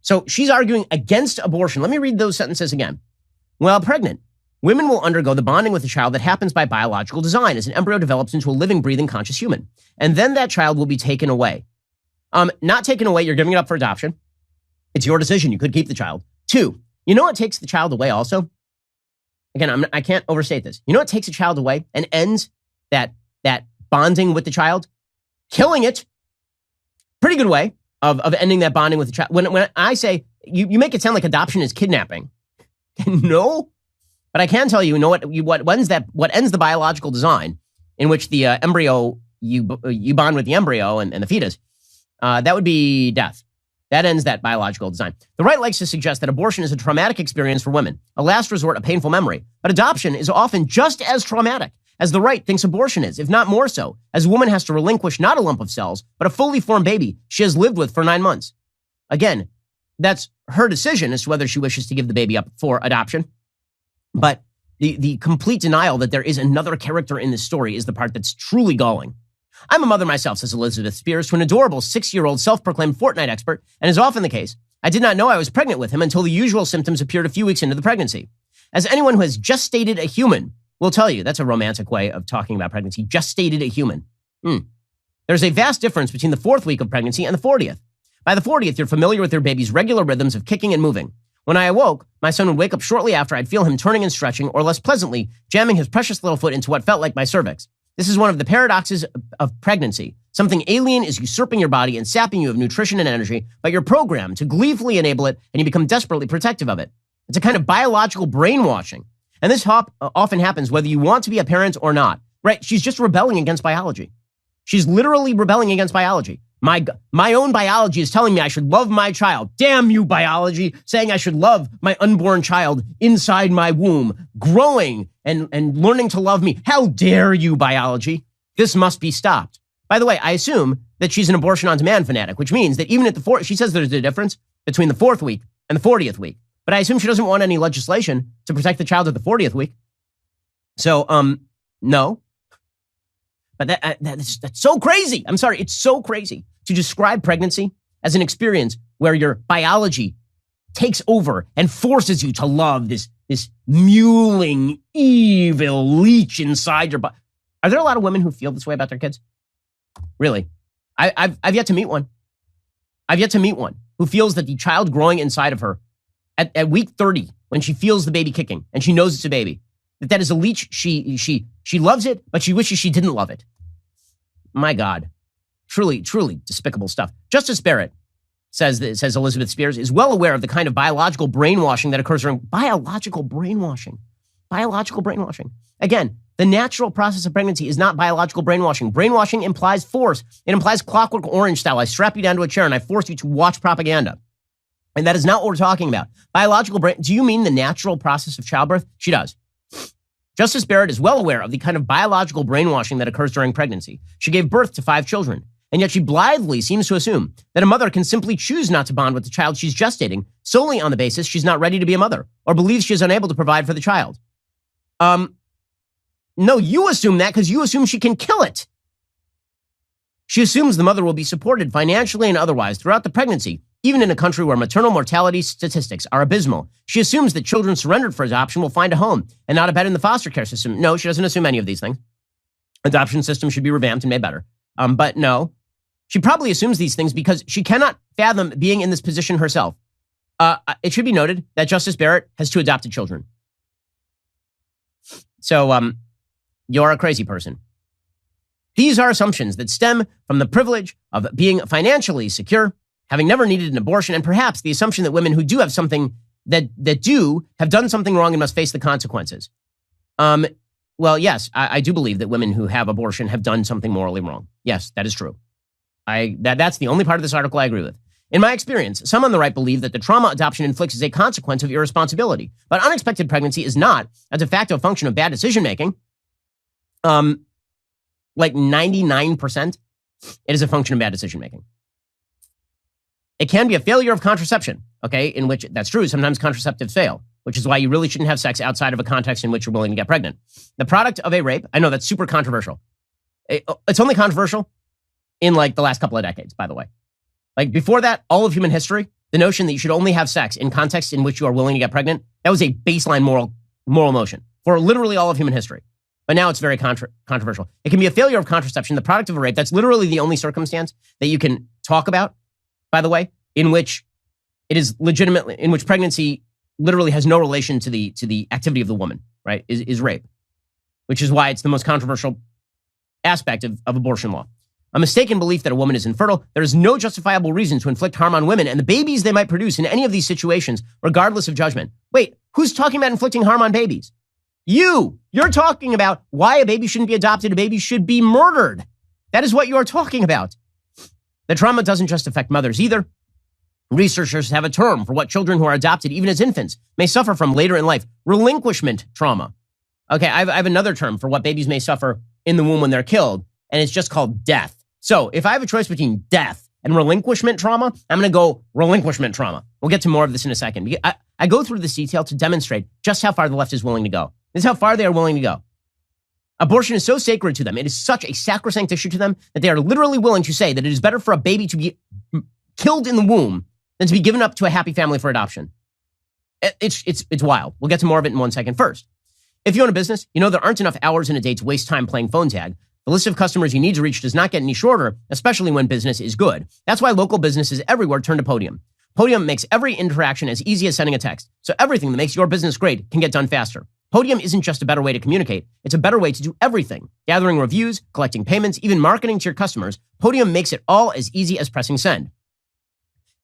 So she's arguing against abortion. Let me read those sentences again. While pregnant, women will undergo the bonding with a child that happens by biological design as an embryo develops into a living, breathing, conscious human. And then that child will be taken away. Not taken away, you're giving it up for adoption. It's your decision. You could keep the child. 2, you know what takes the child away also? Again, I can't overstate this. You know what takes a child away and ends that bonding with the child? Killing it. Pretty good way of ending that bonding with the child. When I say, you make it sound like adoption is kidnapping. No. But I can tell you, what ends the biological design in which the embryo, you bond with the embryo and the fetus, that would be death. That ends that biological design. The right likes to suggest that abortion is a traumatic experience for women, a last resort, a painful memory. But adoption is often just as traumatic as the right thinks abortion is, if not more so, as a woman has to relinquish not a lump of cells, but a fully formed baby she has lived with for 9 months. Again, that's her decision as to whether she wishes to give the baby up for adoption. But the complete denial that there is another character in this story is the part that's truly galling. I'm a mother myself, says Elizabeth Spears, to an adorable 6-year-old self-proclaimed Fortnite expert, and as often the case, I did not know I was pregnant with him until the usual symptoms appeared a few weeks into the pregnancy. As anyone who has gestated a human will tell you, that's a romantic way of talking about pregnancy, gestated a human. There's a vast difference between the 4th week of pregnancy and the 40th. By the 40th, you're familiar with your baby's regular rhythms of kicking and moving. When I awoke, my son would wake up shortly after. I'd feel him turning and stretching, or less pleasantly, jamming his precious little foot into what felt like my cervix. This is one of the paradoxes of pregnancy. Something alien is usurping your body and sapping you of nutrition and energy, but you're programmed to gleefully enable it, and you become desperately protective of it. It's a kind of biological brainwashing. And this often happens whether you want to be a parent or not. Right? She's just rebelling against biology. She's literally rebelling against biology. My own biology is telling me I should love my child. Damn you, biology, saying I should love my unborn child inside my womb, growing and learning to love me. How dare you, biology? This must be stopped. By the way, I assume that she's an abortion on demand fanatic, which means that even at the 4th, she says there's a difference between the 4th week and the 40th week. But I assume she doesn't want any legislation to protect the child at the 40th week. So, no. But that's so crazy. I'm sorry. It's so crazy to describe pregnancy as an experience where your biology takes over and forces you to love this mewling, evil leech inside your body. Are there a lot of women who feel this way about their kids? Really? I've yet to meet one. I've yet to meet one who feels that the child growing inside of her at week 30, when she feels the baby kicking and she knows it's a baby, that is a leech. She loves it, but she wishes she didn't love it. My God. Truly, truly despicable stuff. Justice Barrett says Elizabeth Spears is well aware of the kind of biological brainwashing that occurs during biological brainwashing. Again, the natural process of pregnancy is not biological brainwashing. Brainwashing implies force. It implies Clockwork Orange style. I strap you down to a chair and I force you to watch propaganda. And that is not what we're talking about. Biological brain. Do you mean the natural process of childbirth? She does. Justice Barrett is well aware of the kind of biological brainwashing that occurs during pregnancy. She gave birth to 5 children. And yet she blithely seems to assume that a mother can simply choose not to bond with the child she's gestating solely on the basis she's not ready to be a mother or believes she is unable to provide for the child. No, you assume that because you assume she can kill it. She assumes the mother will be supported financially and otherwise throughout the pregnancy, even in a country where maternal mortality statistics are abysmal. She assumes that children surrendered for adoption will find a home and not a bed in the foster care system. No, she doesn't assume any of these things. Adoption system should be revamped and made better. But no, she probably assumes these things because she cannot fathom being in this position herself. It should be noted that Justice Barrett has 2 adopted children. So you're a crazy person. These are assumptions that stem from the privilege of being financially secure, having never needed an abortion, and perhaps the assumption that women who do have something that do have done something wrong and must face the consequences. Well, yes, I do believe that women who have abortion have done something morally wrong. Yes, that is true. That's the only part of this article I agree with. In my experience, some on the right believe that the trauma adoption inflicts is a consequence of irresponsibility, but unexpected pregnancy is not a de facto function of bad decision-making. Like 99%, it is a function of bad decision-making. It can be a failure of contraception, okay, in which, that's true, sometimes contraceptives fail, which is why you really shouldn't have sex outside of a context in which you're willing to get pregnant. The product of a rape, I know that's super controversial. It's only controversial in like the last couple of decades, by the way. Like before that, all of human history, the notion that you should only have sex in contexts in which you are willing to get pregnant, that was a baseline moral notion for literally all of human history. But now it's very controversial. It can be a failure of contraception, the product of a rape. That's literally the only circumstance that you can talk about, by the way, in which it is legitimately, in which pregnancy literally has no relation to the activity of the woman, right, is rape, which is why it's the most controversial aspect of abortion law. A mistaken belief that a woman is infertile, there is no justifiable reason to inflict harm on women and the babies they might produce in any of these situations, regardless of judgment. Wait, who's talking about inflicting harm on babies? You're talking about why a baby shouldn't be adopted. A baby should be murdered. That is what you're talking about. The trauma doesn't just affect mothers either. Researchers have a term for what children who are adopted, even as infants, may suffer from later in life: relinquishment trauma. Okay, I have another term for what babies may suffer in the womb when they're killed, and it's just called death. So if I have a choice between death and relinquishment trauma, I'm going to go relinquishment trauma. We'll get to more of this in a second. I go through this detail to demonstrate just how far the left is willing to go. This is how far they are willing to go. Abortion is so sacred to them. It is such a sacrosanct issue to them that they are literally willing to say that it is better for a baby to be killed in the womb than to be given up to a happy family for adoption. It's wild. We'll get to more of it in 1 second. First, if you own a business, you know there aren't enough hours in a day to waste time playing phone tag. The list of customers you need to reach does not get any shorter, especially when business is good. That's why local businesses everywhere turn to Podium. Podium makes every interaction as easy as sending a text, so everything that makes your business great can get done faster. Podium isn't just a better way to communicate, it's a better way to do everything. Gathering reviews, collecting payments, even marketing to your customers, Podium makes it all as easy as pressing send.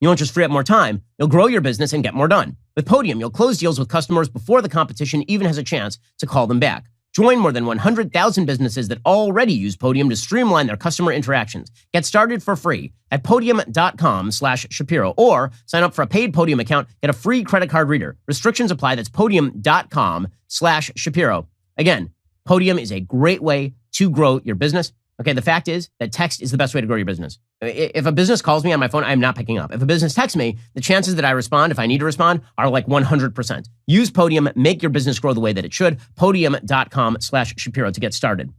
You won't just free up more time, you'll grow your business and get more done. With Podium, you'll close deals with customers before the competition even has a chance to call them back. Join more than 100,000 businesses that already use Podium to streamline their customer interactions. Get started for free at podium.com/Shapiro or sign up for a paid Podium account. Get a free credit card reader. Restrictions apply. That's podium.com/Shapiro. Again, Podium is a great way to grow your business. Okay, the fact is that text is the best way to grow your business. If a business calls me on my phone, I'm not picking up. If a business texts me, the chances that I respond, if I need to respond, are like 100%. Use Podium, make your business grow the way that it should. Podium.com/Shapiro to get started.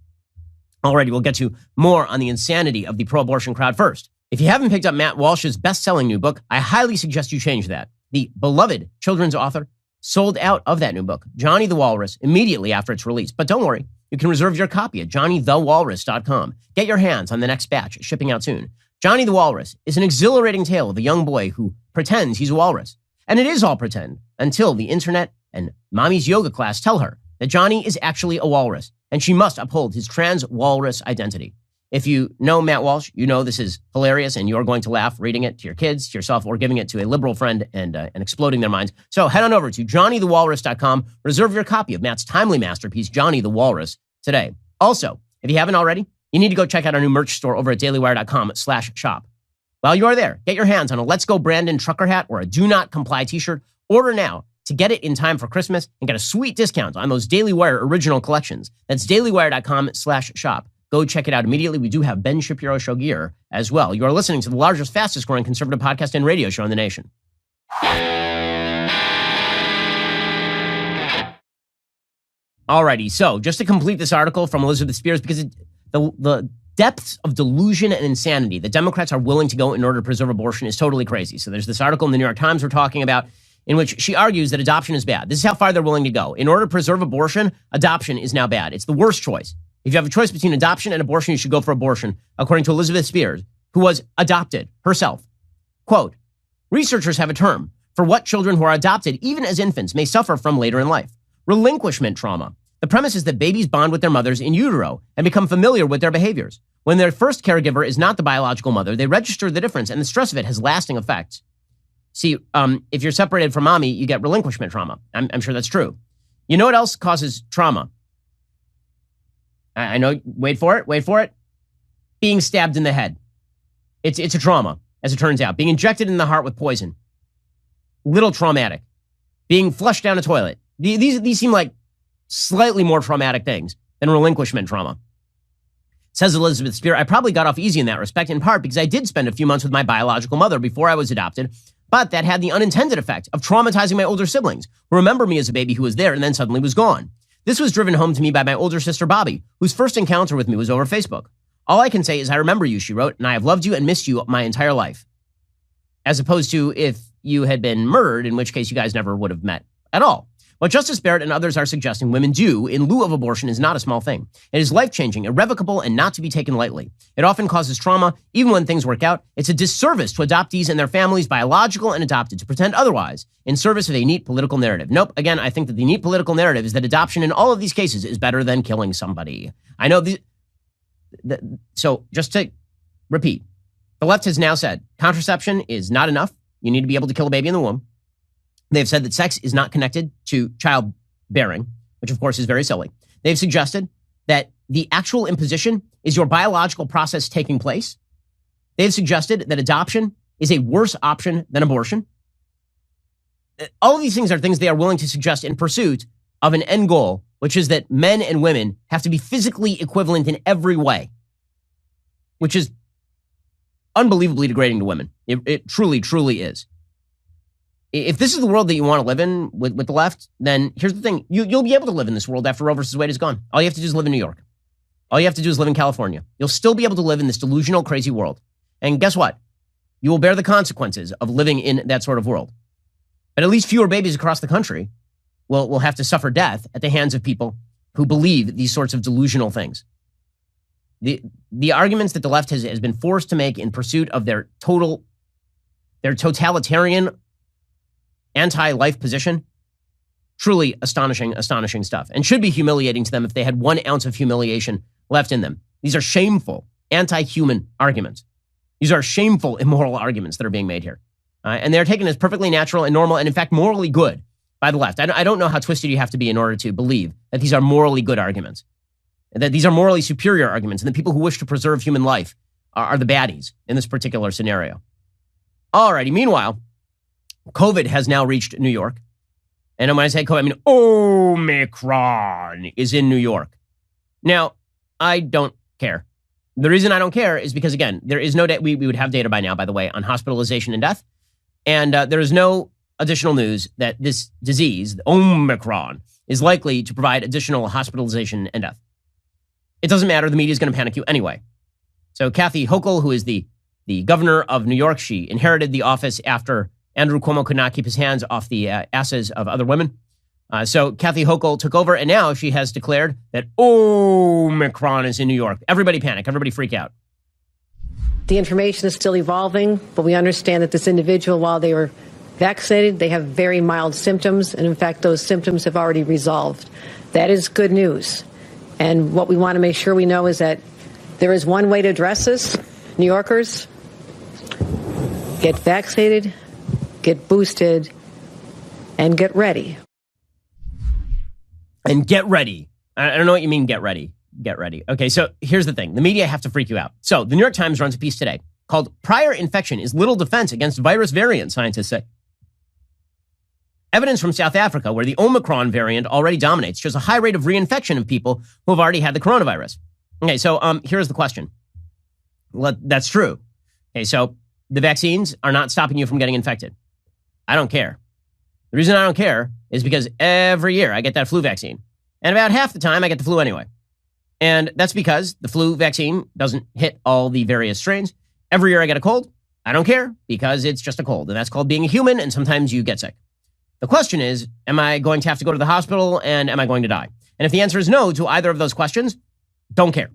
Alrighty, we'll get to more on the insanity of the pro-abortion crowd first. If you haven't picked up Matt Walsh's best-selling new book, I highly suggest you change that. The beloved children's author sold out of that new book, Johnny the Walrus, immediately after its release. But don't worry. You can reserve your copy at johnnythewalrus.com. Get your hands on the next batch, shipping out soon. Johnny the Walrus is an exhilarating tale of a young boy who pretends he's a walrus. And it is all pretend until the internet and mommy's yoga class tell her that Johnny is actually a walrus and she must uphold his trans-walrus identity. If you know Matt Walsh, you know this is hilarious and you're going to laugh reading it to your kids, to yourself, or giving it to a liberal friend and exploding their minds. So head on over to johnnythewalrus.com. Reserve your copy of Matt's timely masterpiece, Johnny the Walrus, today. Also, if you haven't already, you need to go check out our new merch store over at dailywire.com/shop. While you are there, get your hands on a Let's Go Brandon trucker hat or a Do Not Comply t-shirt. Order now to get it in time for Christmas and get a sweet discount on those Daily Wire original collections. That's dailywire.com/shop. Go check it out immediately. We do have Ben Shapiro Show gear as well. You are listening to the largest, fastest growing conservative podcast and radio show in the nation. Alrighty, so just to complete this article from Elizabeth Spears, because the depths of delusion and insanity that Democrats are willing to go in order to preserve abortion is totally crazy. So there's this article in the New York Times we're talking about in which she argues that adoption is bad. This is how far they're willing to go. In order to preserve abortion, adoption is now bad. It's the worst choice. If you have a choice between adoption and abortion, you should go for abortion, according to Elizabeth Spears, who was adopted herself. Quote, researchers have a term for what children who are adopted, even as infants, may suffer from later in life. Relinquishment trauma. The premise is that babies bond with their mothers in utero and become familiar with their behaviors. When their first caregiver is not the biological mother, they register the difference, and the stress of it has lasting effects. See, if you're separated from mommy, you get relinquishment trauma. I'm sure that's true. You know what else causes trauma? I know, wait for it. Being stabbed in the head. It's a trauma, as it turns out. Being injected in the heart with poison. Little traumatic. Being flushed down a toilet. These seem like slightly more traumatic things than relinquishment trauma. Says Elizabeth Spear, I probably got off easy in that respect, in part because I did spend a few months with my biological mother before I was adopted, but that had the unintended effect of traumatizing my older siblings, who remember me as a baby who was there and then suddenly was gone. This was driven home to me by my older sister, Bobby, whose first encounter with me was over Facebook. All I can say is I remember you, she wrote, and I have loved you and missed you my entire life. As opposed to if you had been murdered, in which case you guys never would have met at all. What Justice Barrett and others are suggesting women do in lieu of abortion is not a small thing. It is life-changing, irrevocable, and not to be taken lightly. It often causes trauma, even when things work out. It's a disservice to adoptees and their families, biological and adopted, to pretend otherwise in service of a neat political narrative. Nope, again, I think that the neat political narrative is that adoption in all of these cases is better than killing somebody. I know these... So just to repeat, the left has now said contraception is not enough. You need to be able to kill a baby in the womb. They've said that sex is not connected to childbearing, which of course is very silly. They've suggested that the actual imposition is your biological process taking place. They've suggested that adoption is a worse option than abortion. All of these things are things they are willing to suggest in pursuit of an end goal, which is that men and women have to be physically equivalent in every way, which is unbelievably degrading to women. It truly, truly is. If this is the world that you want to live in with the left, then here's the thing. You'll be able to live in this world after Roe versus Wade is gone. All you have to do is live in New York. All you have to do is live in California. You'll still be able to live in this delusional, crazy world. And guess what? You will bear the consequences of living in that sort of world. But at least fewer babies across the country will have to suffer death at the hands of people who believe these sorts of delusional things. The arguments that the left has been forced to make in pursuit of their totalitarian anti-life position, truly astonishing stuff, and should be humiliating to them if they had 1 ounce of humiliation left in them. These are shameful, anti-human arguments. These are shameful, immoral arguments that are being made here. And they're taken as perfectly natural and normal and, in fact, morally good by the left. I don't know how twisted you have to be in order to believe that these are morally good arguments, that these are morally superior arguments, and that people who wish to preserve human life are the baddies in this particular scenario. Alrighty, meanwhile, COVID has now reached New York. And when I say COVID, I mean Omicron is in New York. Now, I don't care. The reason I don't care is because, again, there is no data. We would have data by now, by the way, on hospitalization and death. And there is no additional news that this disease, Omicron, is likely to provide additional hospitalization and death. It doesn't matter. The media is going to panic you anyway. So Kathy Hochul, who is the governor of New York, she inherited the office after Andrew Cuomo could not keep his hands off the asses of other women. So Kathy Hochul took over, and now she has declared that Omicron is in New York. Everybody panic. Everybody freak out. The information is still evolving, but we understand that this individual, while they were vaccinated, they have very mild symptoms, and in fact, those symptoms have already resolved. That is good news. And what we want to make sure we know is that there is one way to address this. New Yorkers, get vaccinated, get boosted, and get ready. And get ready. I don't know what you mean, get ready. Get ready. Okay, so here's the thing. The media have to freak you out. So the New York Times runs a piece today called Prior Infection is Little Defense Against Virus Variant, scientists say. Evidence from South Africa, where the Omicron variant already dominates, shows a high rate of reinfection of people who have already had the coronavirus. Okay, so here's the question. Well, that's true. Okay, so the vaccines are not stopping you from getting infected. I don't care. The reason I don't care is because every year I get that flu vaccine. And about half the time I get the flu anyway. And that's because the flu vaccine doesn't hit all the various strains. Every year I get a cold. I don't care because it's just a cold. And that's called being a human. And sometimes you get sick. The question is, am I going to have to go to the hospital and am I going to die? And if the answer is no to either of those questions, don't care.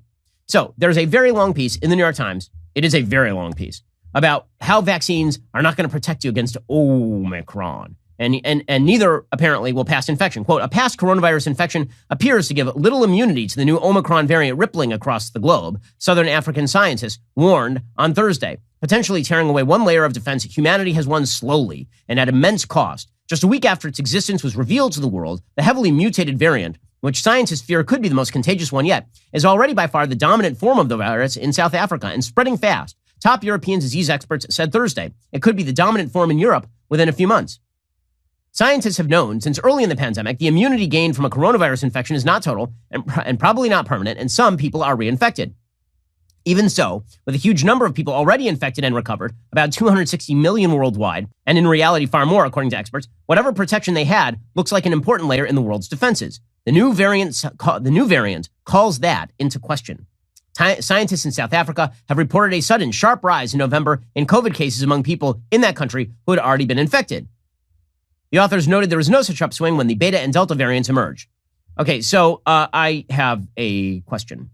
So there's a very long piece in the New York Times. It is a very long piece about how vaccines are not going to protect you against Omicron. And neither apparently will past infection. Quote, a past coronavirus infection appears to give little immunity to the new Omicron variant rippling across the globe, Southern African scientists warned on Thursday, potentially tearing away one layer of defense humanity has won slowly and at immense cost. Just a week after its existence was revealed to the world, the heavily mutated variant, which scientists fear could be the most contagious one yet, is already by far the dominant form of the virus in South Africa and spreading fast. Top European disease experts said Thursday it could be the dominant form in Europe within a few months. Scientists have known since early in the pandemic the immunity gained from a coronavirus infection is not total and probably not permanent, and some people are reinfected. Even so, with a huge number of people already infected and recovered, about 260 million worldwide, and in reality far more according to experts, whatever protection they had looks like an important layer in the world's defenses. The new variant calls that into question. Scientists in South Africa have reported a sudden sharp rise in November in COVID cases among people in that country who had already been infected. The authors noted there was no such upswing when the Beta and Delta variants emerged. Okay, so I have a question.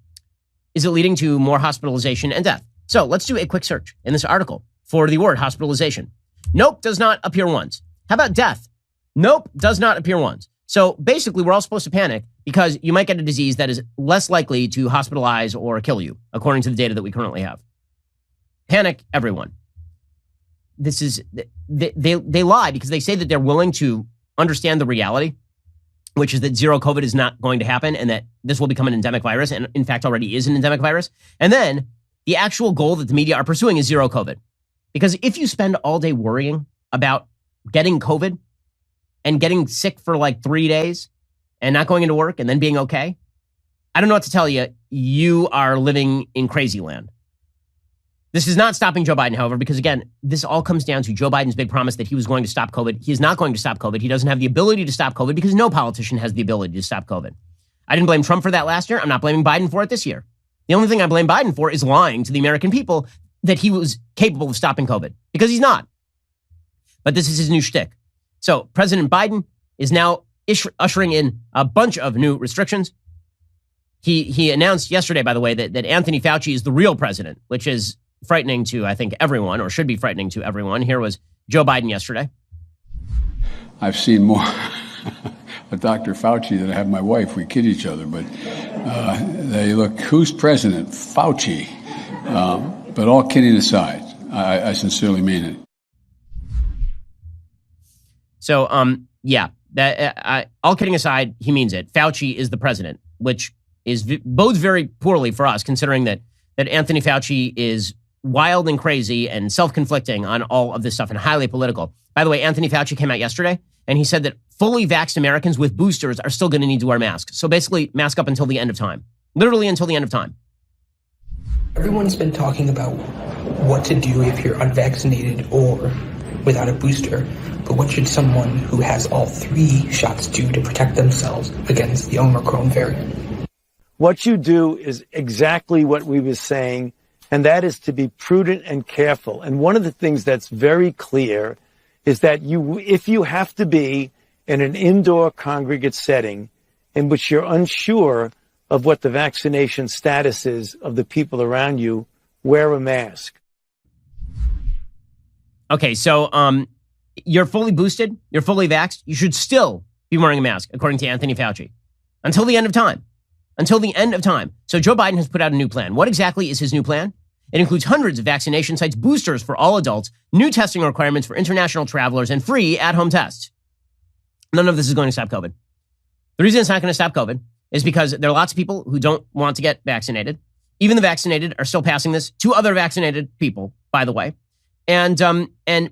Is it leading to more hospitalization and death? So let's do a quick search in this article for the word hospitalization. Nope, does not appear once. How about death? Nope, does not appear once. So basically, we're all supposed to panic because you might get a disease that is less likely to hospitalize or kill you, according to the data that we currently have. Panic, everyone. This is, they lie because they say that they're willing to understand the reality, which is that zero COVID is not going to happen and that this will become an endemic virus and in fact already is an endemic virus. And then the actual goal that the media are pursuing is zero COVID. Because if you spend all day worrying about getting COVID and getting sick for like 3 days and not going into work and then being okay, I don't know what to tell you. You are living in crazy land. This is not stopping Joe Biden, however, because again, this all comes down to Joe Biden's big promise that he was going to stop COVID. He is not going to stop COVID. He doesn't have the ability to stop COVID because no politician has the ability to stop COVID. I didn't blame Trump for that last year. I'm not blaming Biden for it this year. The only thing I blame Biden for is lying to the American people that he was capable of stopping COVID because he's not. But this is his new shtick. So President Biden is now ushering in a bunch of new restrictions. He announced yesterday, by the way, that Anthony Fauci is the real president, which is frightening to, I think, everyone, or should be frightening to everyone. Here was Joe Biden yesterday. I've seen more of Dr. Fauci than I have my wife. We kid each other, but they look, who's president? Fauci. But all kidding aside, I sincerely mean it. So, all kidding aside, he means it. Fauci is the president, which bodes very poorly for us, considering that Anthony Fauci is wild and crazy and self-conflicting on all of this stuff and highly political. By the way, Anthony Fauci came out yesterday and he said that fully vaxxed Americans with boosters are still going to need to wear masks. So basically, mask up until the end of time. Literally until the end of time. Everyone's been talking about what to do if you're unvaccinated or without a booster. But what should someone who has all 3 shots do to protect themselves against the Omicron variant? What you do is exactly what we were saying, and that is to be prudent and careful. And one of the things that's very clear is that if you have to be in an indoor congregate setting in which you're unsure of what the vaccination status is of the people around you, wear a mask. Okay, so you're fully boosted, you're fully vaxxed, you should still be wearing a mask, according to Anthony Fauci, until the end of time. Until the end of time. So Joe Biden has put out a new plan. What exactly is his new plan? It includes hundreds of vaccination sites, boosters for all adults, new testing requirements for international travelers, and free at-home tests. None of this is going to stop COVID. The reason it's not going to stop COVID is because there are lots of people who don't want to get vaccinated. Even the vaccinated are still passing this to other vaccinated people, by the way. And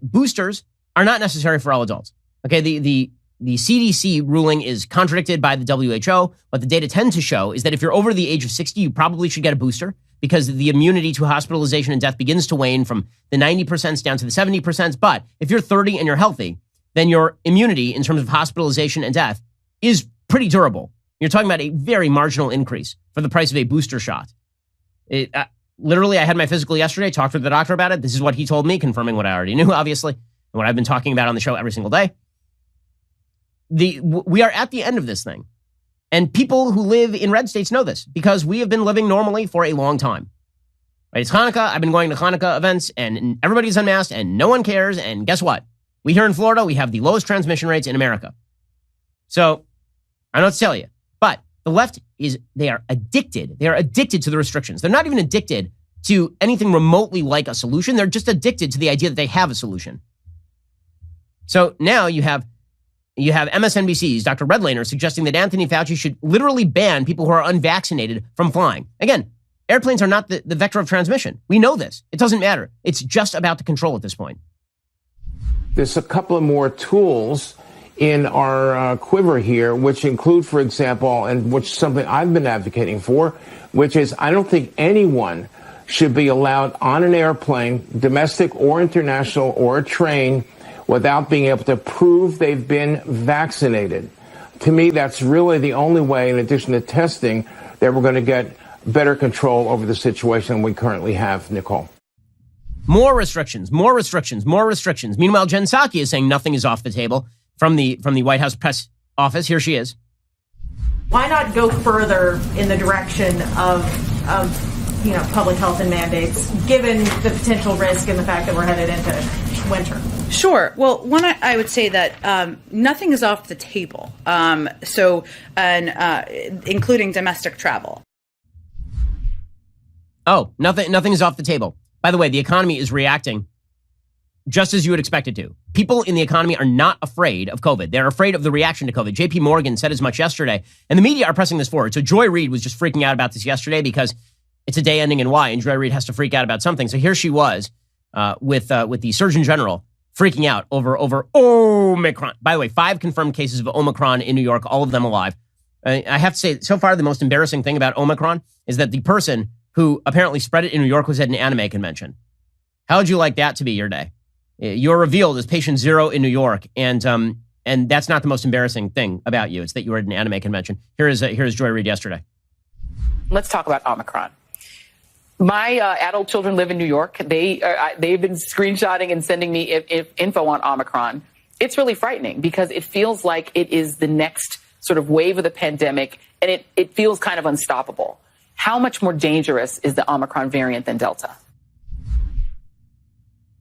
boosters are not necessary for all adults. Okay, the CDC ruling is contradicted by the WHO. What the data tend to show is that if you're over the age of 60, you probably should get a booster because the immunity to hospitalization and death begins to wane from the 90% down to the 70%. But if you're 30 and you're healthy, then your immunity in terms of hospitalization and death is pretty durable. You're talking about a very marginal increase for the price of a booster shot. Literally, I had my physical yesterday, talked with the doctor about it. This is what he told me, confirming what I already knew, obviously, and what I've been talking about on the show every single day. We are at the end of this thing. And people who live in red states know this because we have been living normally for a long time. Right? It's Hanukkah. I've been going to Hanukkah events and everybody's unmasked and no one cares. And guess what? We here in Florida, we have the lowest transmission rates in America. So I don't know what to tell you. But the left they are addicted. They are addicted to the restrictions. They're not even addicted to anything remotely like a solution. They're just addicted to the idea that they have a solution. So now you have MSNBC's Dr. Redlaner suggesting that Anthony Fauci should literally ban people who are unvaccinated from flying. Again, airplanes are not the vector of transmission. We know this. It doesn't matter. It's just about the control at this point. There's a couple of more tools in our quiver here, which include, for example, and which is something I've been advocating for, which is I don't think anyone should be allowed on an airplane, domestic or international, or a train, without being able to prove they've been vaccinated. To me, that's really the only way, in addition to testing, that we're going to get better control over the situation than we currently have, Nicole. More restrictions, more restrictions, more restrictions. Meanwhile, Jen Psaki is saying nothing is off the table from the White House press office. Here she is. Why not go further in the direction of public health and mandates, given the potential risk and the fact that we're headed into winter? Sure. Well, one, I would say that nothing is off the table. Including domestic travel. Oh, nothing is off the table. By the way, the economy is reacting just as you would expect it to. People in the economy are not afraid of COVID. They're afraid of the reaction to COVID. JP Morgan said as much yesterday, and the media are pressing this forward. So Joy Reid was just freaking out about this yesterday because it's a day ending in Y, and Joy Reid has to freak out about something. So here she was with the Surgeon General freaking out over Omicron. By the way, 5 confirmed cases of Omicron in New York, all of them alive. I have to say, so far, the most embarrassing thing about Omicron is that the person who apparently spread it in New York was at an anime convention. How would you like that to be your day? You're revealed as patient 0 in New York, and that's not the most embarrassing thing about you. It's that you were at an anime convention. Here is Joy Reid yesterday. Let's talk about Omicron. My adult children live in New York. They've been screenshotting and sending me info on Omicron. It's really frightening because it feels like it is the next sort of wave of the pandemic, and it feels kind of unstoppable. How much more dangerous is the Omicron variant than Delta?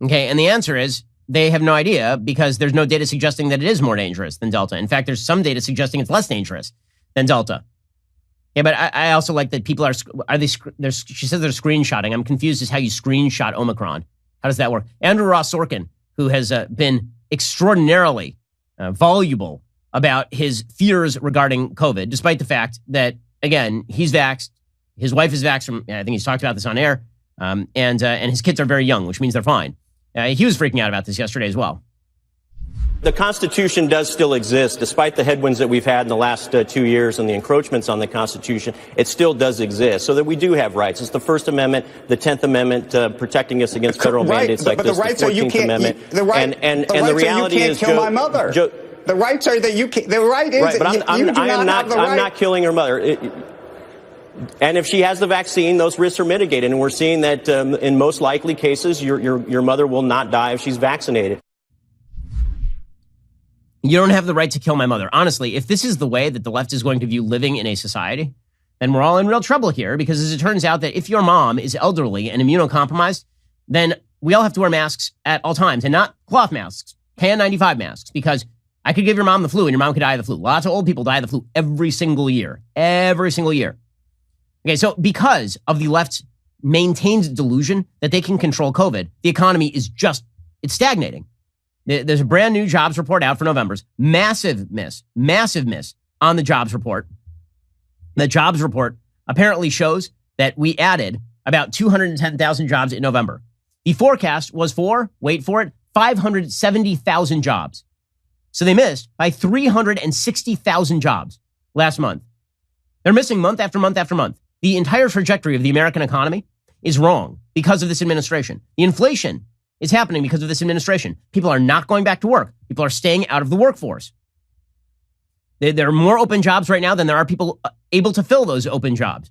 Okay, and the answer is they have no idea because there's no data suggesting that it is more dangerous than Delta. In fact, there's some data suggesting it's less dangerous than Delta. Yeah, but I also like that people she says they're screenshotting. I'm confused as how you screenshot Omicron. How does that work? Andrew Ross Sorkin, who has been extraordinarily voluble about his fears regarding COVID, despite the fact that, again, he's vaxxed. His wife is vaxxed. I think he's talked about this on air. And his kids are very young, which means they're fine. He was freaking out about this yesterday as well. The Constitution does still exist, despite the headwinds that we've had in the last 2 years and the encroachments on the Constitution. It still does exist, so that we do have rights. It's the First Amendment, the 10th Amendment, protecting us against federal mandates like this, the 14th Amendment. And the reality is, my mother. The rights are that you can't. The right is right, but I'm not killing her mother. And if she has the vaccine, those risks are mitigated. And we're seeing that in most likely cases, your mother will not die if she's vaccinated. You don't have the right to kill my mother. Honestly, if this is the way that the left is going to view living in a society, then we're all in real trouble here, because as it turns out that if your mom is elderly and immunocompromised, then we all have to wear masks at all times, and not cloth masks, KN95 masks, because I could give your mom the flu and your mom could die of the flu. Lots of old people die of the flu every single year. Every single year. Okay, so because of the left's maintained delusion that they can control COVID, the economy is it's stagnating. There's a brand new jobs report out for November's. Massive miss on the jobs report. The jobs report apparently shows that we added about 210,000 jobs in November. The forecast was for, wait for it, 570,000 jobs. So they missed by 360,000 jobs last month. They're missing month after month after month. The entire trajectory of the American economy is wrong because of this administration. The inflation is happening because of this administration. People are not going back to work. People are staying out of the workforce. There are more open jobs right now than there are people able to fill those open jobs.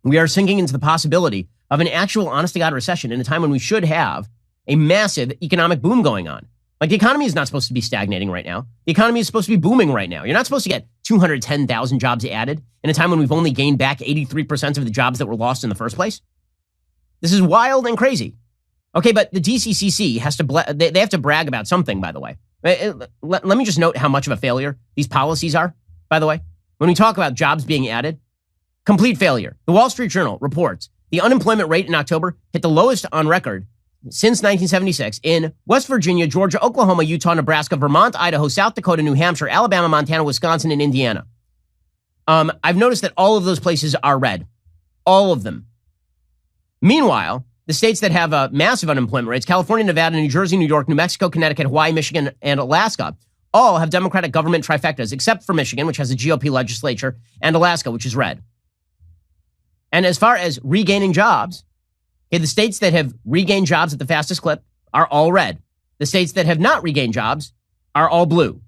We are sinking into the possibility of an actual honest-to-God recession in a time when we should have a massive economic boom going on. Like, the economy is not supposed to be stagnating right now. The economy is supposed to be booming right now. You're not supposed to get 210,000 jobs added in a time when we've only gained back 83% of the jobs that were lost in the first place. This is wild and crazy. Okay, but the DCCC has to, they have to brag about something, by the way. Let me just note how much of a failure these policies are, by the way. When we talk about jobs being added, complete failure. The Wall Street Journal reports the unemployment rate in October hit the lowest on record since 1976 in West Virginia, Georgia, Oklahoma, Utah, Nebraska, Vermont, Idaho, South Dakota, New Hampshire, Alabama, Montana, Wisconsin, and Indiana. I've noticed that all of those places are red. All of them. Meanwhile, the states that have massive unemployment rates, California, Nevada, New Jersey, New York, New Mexico, Connecticut, Hawaii, Michigan, and Alaska, all have Democratic government trifectas, except for Michigan, which has a GOP legislature, and Alaska, which is red. And as far as regaining jobs, okay, the states that have regained jobs at the fastest clip are all red. The states that have not regained jobs are all blue.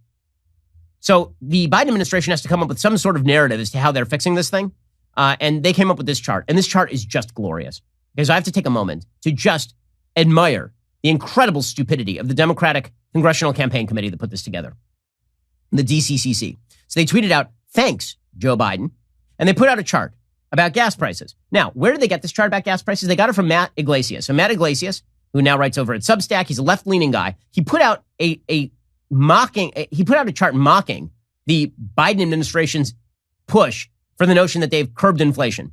So the Biden administration has to come up with some sort of narrative as to how they're fixing this thing. And they came up with this chart. And this chart is just glorious. Because I have to take a moment to just admire the incredible stupidity of the Democratic Congressional Campaign Committee that put this together, the DCCC. So they tweeted out, "Thanks, Joe Biden." And they put out a chart about gas prices. Now, where did they get this chart about gas prices? They got it from Matt Iglesias. So Matt Iglesias, who now writes over at Substack, he's a left-leaning guy. He put out a chart mocking the Biden administration's push for the notion that they've curbed inflation.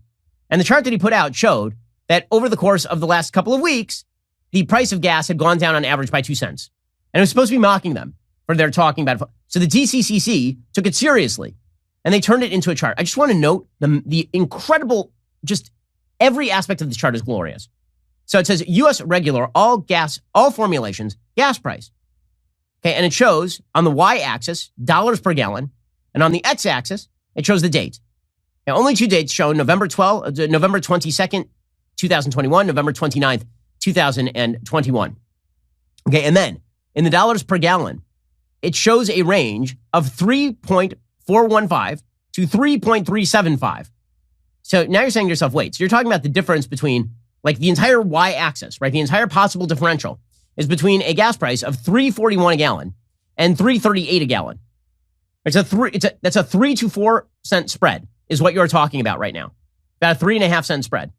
And the chart that he put out showed that over the course of the last couple of weeks, the price of gas had gone down on average by 2 cents. And it was supposed to be mocking them for their talking about it. So the DCCC took it seriously and they turned it into a chart. I just want to note the incredible, just every aspect of this chart is glorious. So it says U.S. regular, all formulations, gas price. Okay, and it shows on the y-axis, dollars per gallon, and on the x-axis, it shows the date. Now, only 2 dates shown, November 22nd, 2021, November 29th, 2021. Okay, and then in the dollars per gallon, it shows a range of 3.415 to 3.375. So now you're saying to yourself, wait, so you're talking about the difference between like the entire y-axis, right? The entire possible differential is between a gas price of $3.41 a gallon and $3.38 a gallon. That's a 3 to 4 cent spread is what you're talking about right now. About a 3.5 cent spread.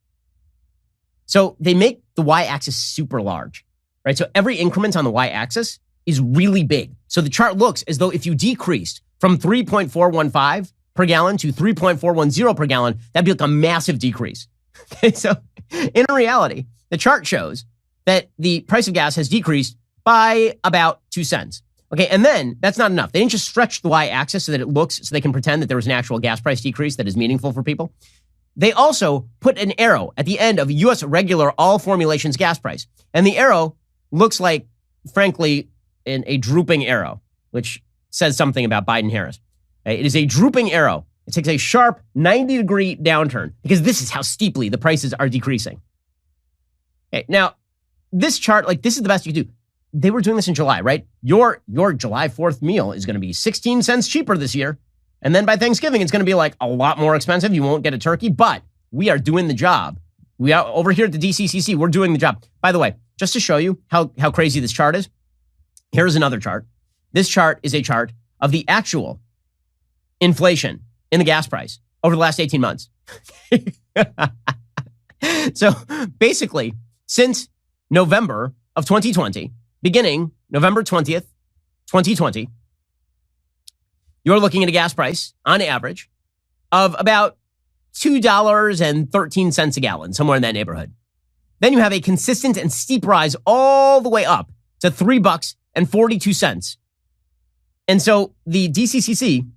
So they make the y-axis super large, right? So every increment on the y-axis is really big. So the chart looks as though if you decreased from 3.415 per gallon to 3.410 per gallon, that'd be like a massive decrease. Okay, so in reality, the chart shows that the price of gas has decreased by about 2 cents. Okay, and then that's not enough. They didn't just stretch the y-axis so that it looks, so they can pretend that there was an actual gas price decrease that is meaningful for people. They also put an arrow at the end of U.S. regular all formulations gas price. And the arrow looks like, frankly, a drooping arrow, which says something about Biden-Harris. It is a drooping arrow. It takes a sharp 90-degree downturn because this is how steeply the prices are decreasing. Okay, now, this chart, like this is the best you can do. They were doing this in July, right? Your July 4th meal is going to be 16 cents cheaper this year. And then by Thanksgiving, it's going to be like a lot more expensive. You won't get a turkey, but we are doing the job. We are over here at the DCCC. We're doing the job. By the way, just to show you how crazy this chart is, here's another chart. This chart is a chart of the actual inflation in the gas price over the last 18 months. So basically, since November of 2020, beginning November 20th, 2020, you're looking at a gas price, on average, of about $2.13 a gallon, somewhere in that neighborhood. Then you have a consistent and steep rise all the way up to $3.42. And so the DCCC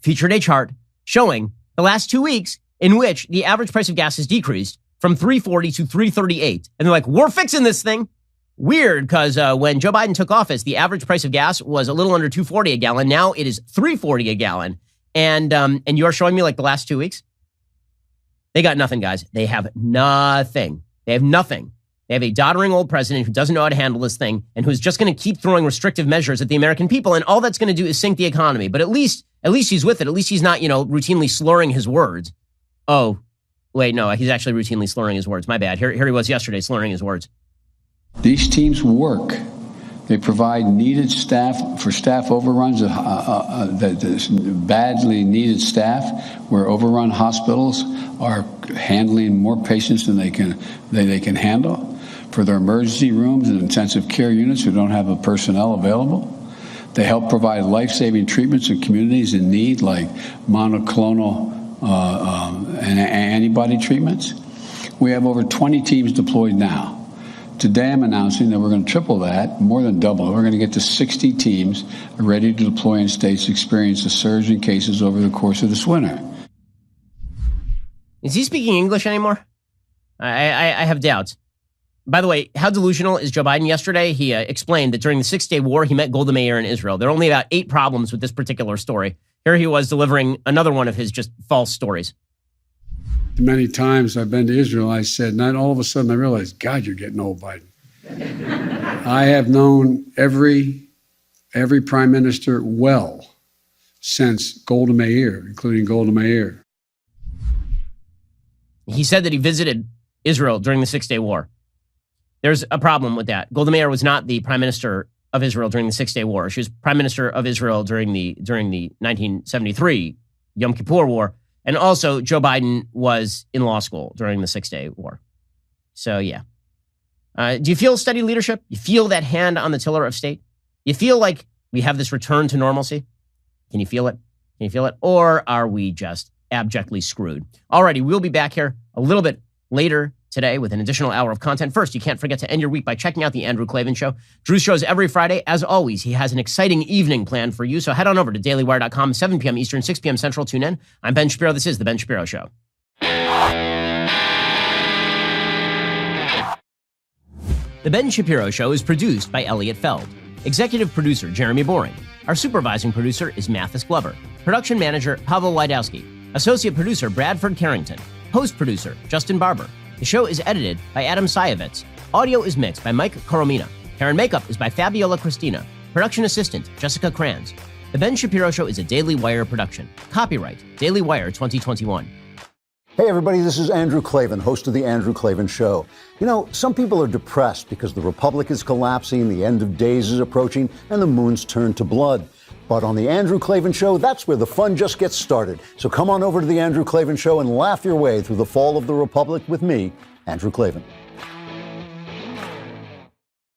featured a chart showing the last 2 weeks in which the average price of gas has decreased from $3.40 to $3.38. And they're like, we're fixing this thing. Weird, because when Joe Biden took office, the average price of gas was a little under $2.40 a gallon. Now it is $3.40 a gallon. And you're showing me like the last 2 weeks? They got nothing, guys. They have nothing. They have nothing They have a doddering old president who doesn't know how to handle this thing and who's just going to keep throwing restrictive measures at the American people. And all that's going to do is sink the economy. But at least he's with it. At least he's not, routinely slurring his words. Oh, wait, no, he's actually routinely slurring his words. My bad. Here he was yesterday slurring his words. These teams work. They provide needed staff for staff overruns, badly needed staff, where overrun hospitals are handling more patients than they can handle, for their emergency rooms and intensive care units who don't have the personnel available. They help provide life-saving treatments in communities in need, like monoclonal and antibody treatments. We have over 20 teams deployed now. Today, I'm announcing that we're going to triple that, more than double. We're going to get to 60 teams ready to deploy in states experience a surge in cases over the course of this winter. Is he speaking English anymore? I have doubts. By the way, how delusional is Joe Biden? Yesterday, he explained that during the 6-day war, he met Golda Meir in Israel. There are only about 8 problems with this particular story. Here he was delivering another one of his just false stories. Many times I've been to Israel, I said, and then all of a sudden I realized, God, you're getting old, Biden. I have known every prime minister well since Golda Meir, including Golda Meir. He said that he visited Israel during the 6-day war. There's a problem with that. Golda Meir was not the prime minister of Israel during the 6-day war. She was prime minister of Israel during the 1973 Yom Kippur War. And also, Joe Biden was in law school during the 6-day war. So, yeah. Do you feel steady leadership? You feel that hand on the tiller of state? You feel like we have this return to normalcy? Can you feel it? Can you feel it? Or are we just abjectly screwed? Alrighty, we'll be back here a little bit later today with an additional hour of content. First, you can't forget to end your week by checking out The Andrew Klavan Show. Drew shows every Friday. As always, he has an exciting evening planned for you, so head on over to dailywire.com, 7 p.m. Eastern, 6 p.m. Central. Tune in. I'm Ben Shapiro. This is The Ben Shapiro Show. The Ben Shapiro Show is produced by Elliot Feld. Executive producer, Jeremy Boring. Our supervising producer is Mathis Glover. Production manager, Pavel Wydowski. Associate producer, Bradford Carrington. Host producer, Justin Barber. The show is edited by Adam Sayevitz. Audio is mixed by Mike Coromina. Hair and makeup is by Fabiola Cristina. Production assistant, Jessica Kranz. The Ben Shapiro Show is a Daily Wire production. Copyright, Daily Wire 2021. Hey everybody, this is Andrew Klavan, host of The Andrew Klavan Show. You know, some people are depressed because the republic is collapsing, the end of days is approaching, and the moon's turned to blood. But on The Andrew Klavan Show, that's where the fun just gets started. So come on over to The Andrew Klavan Show and laugh your way through the fall of the republic with me, Andrew Klavan.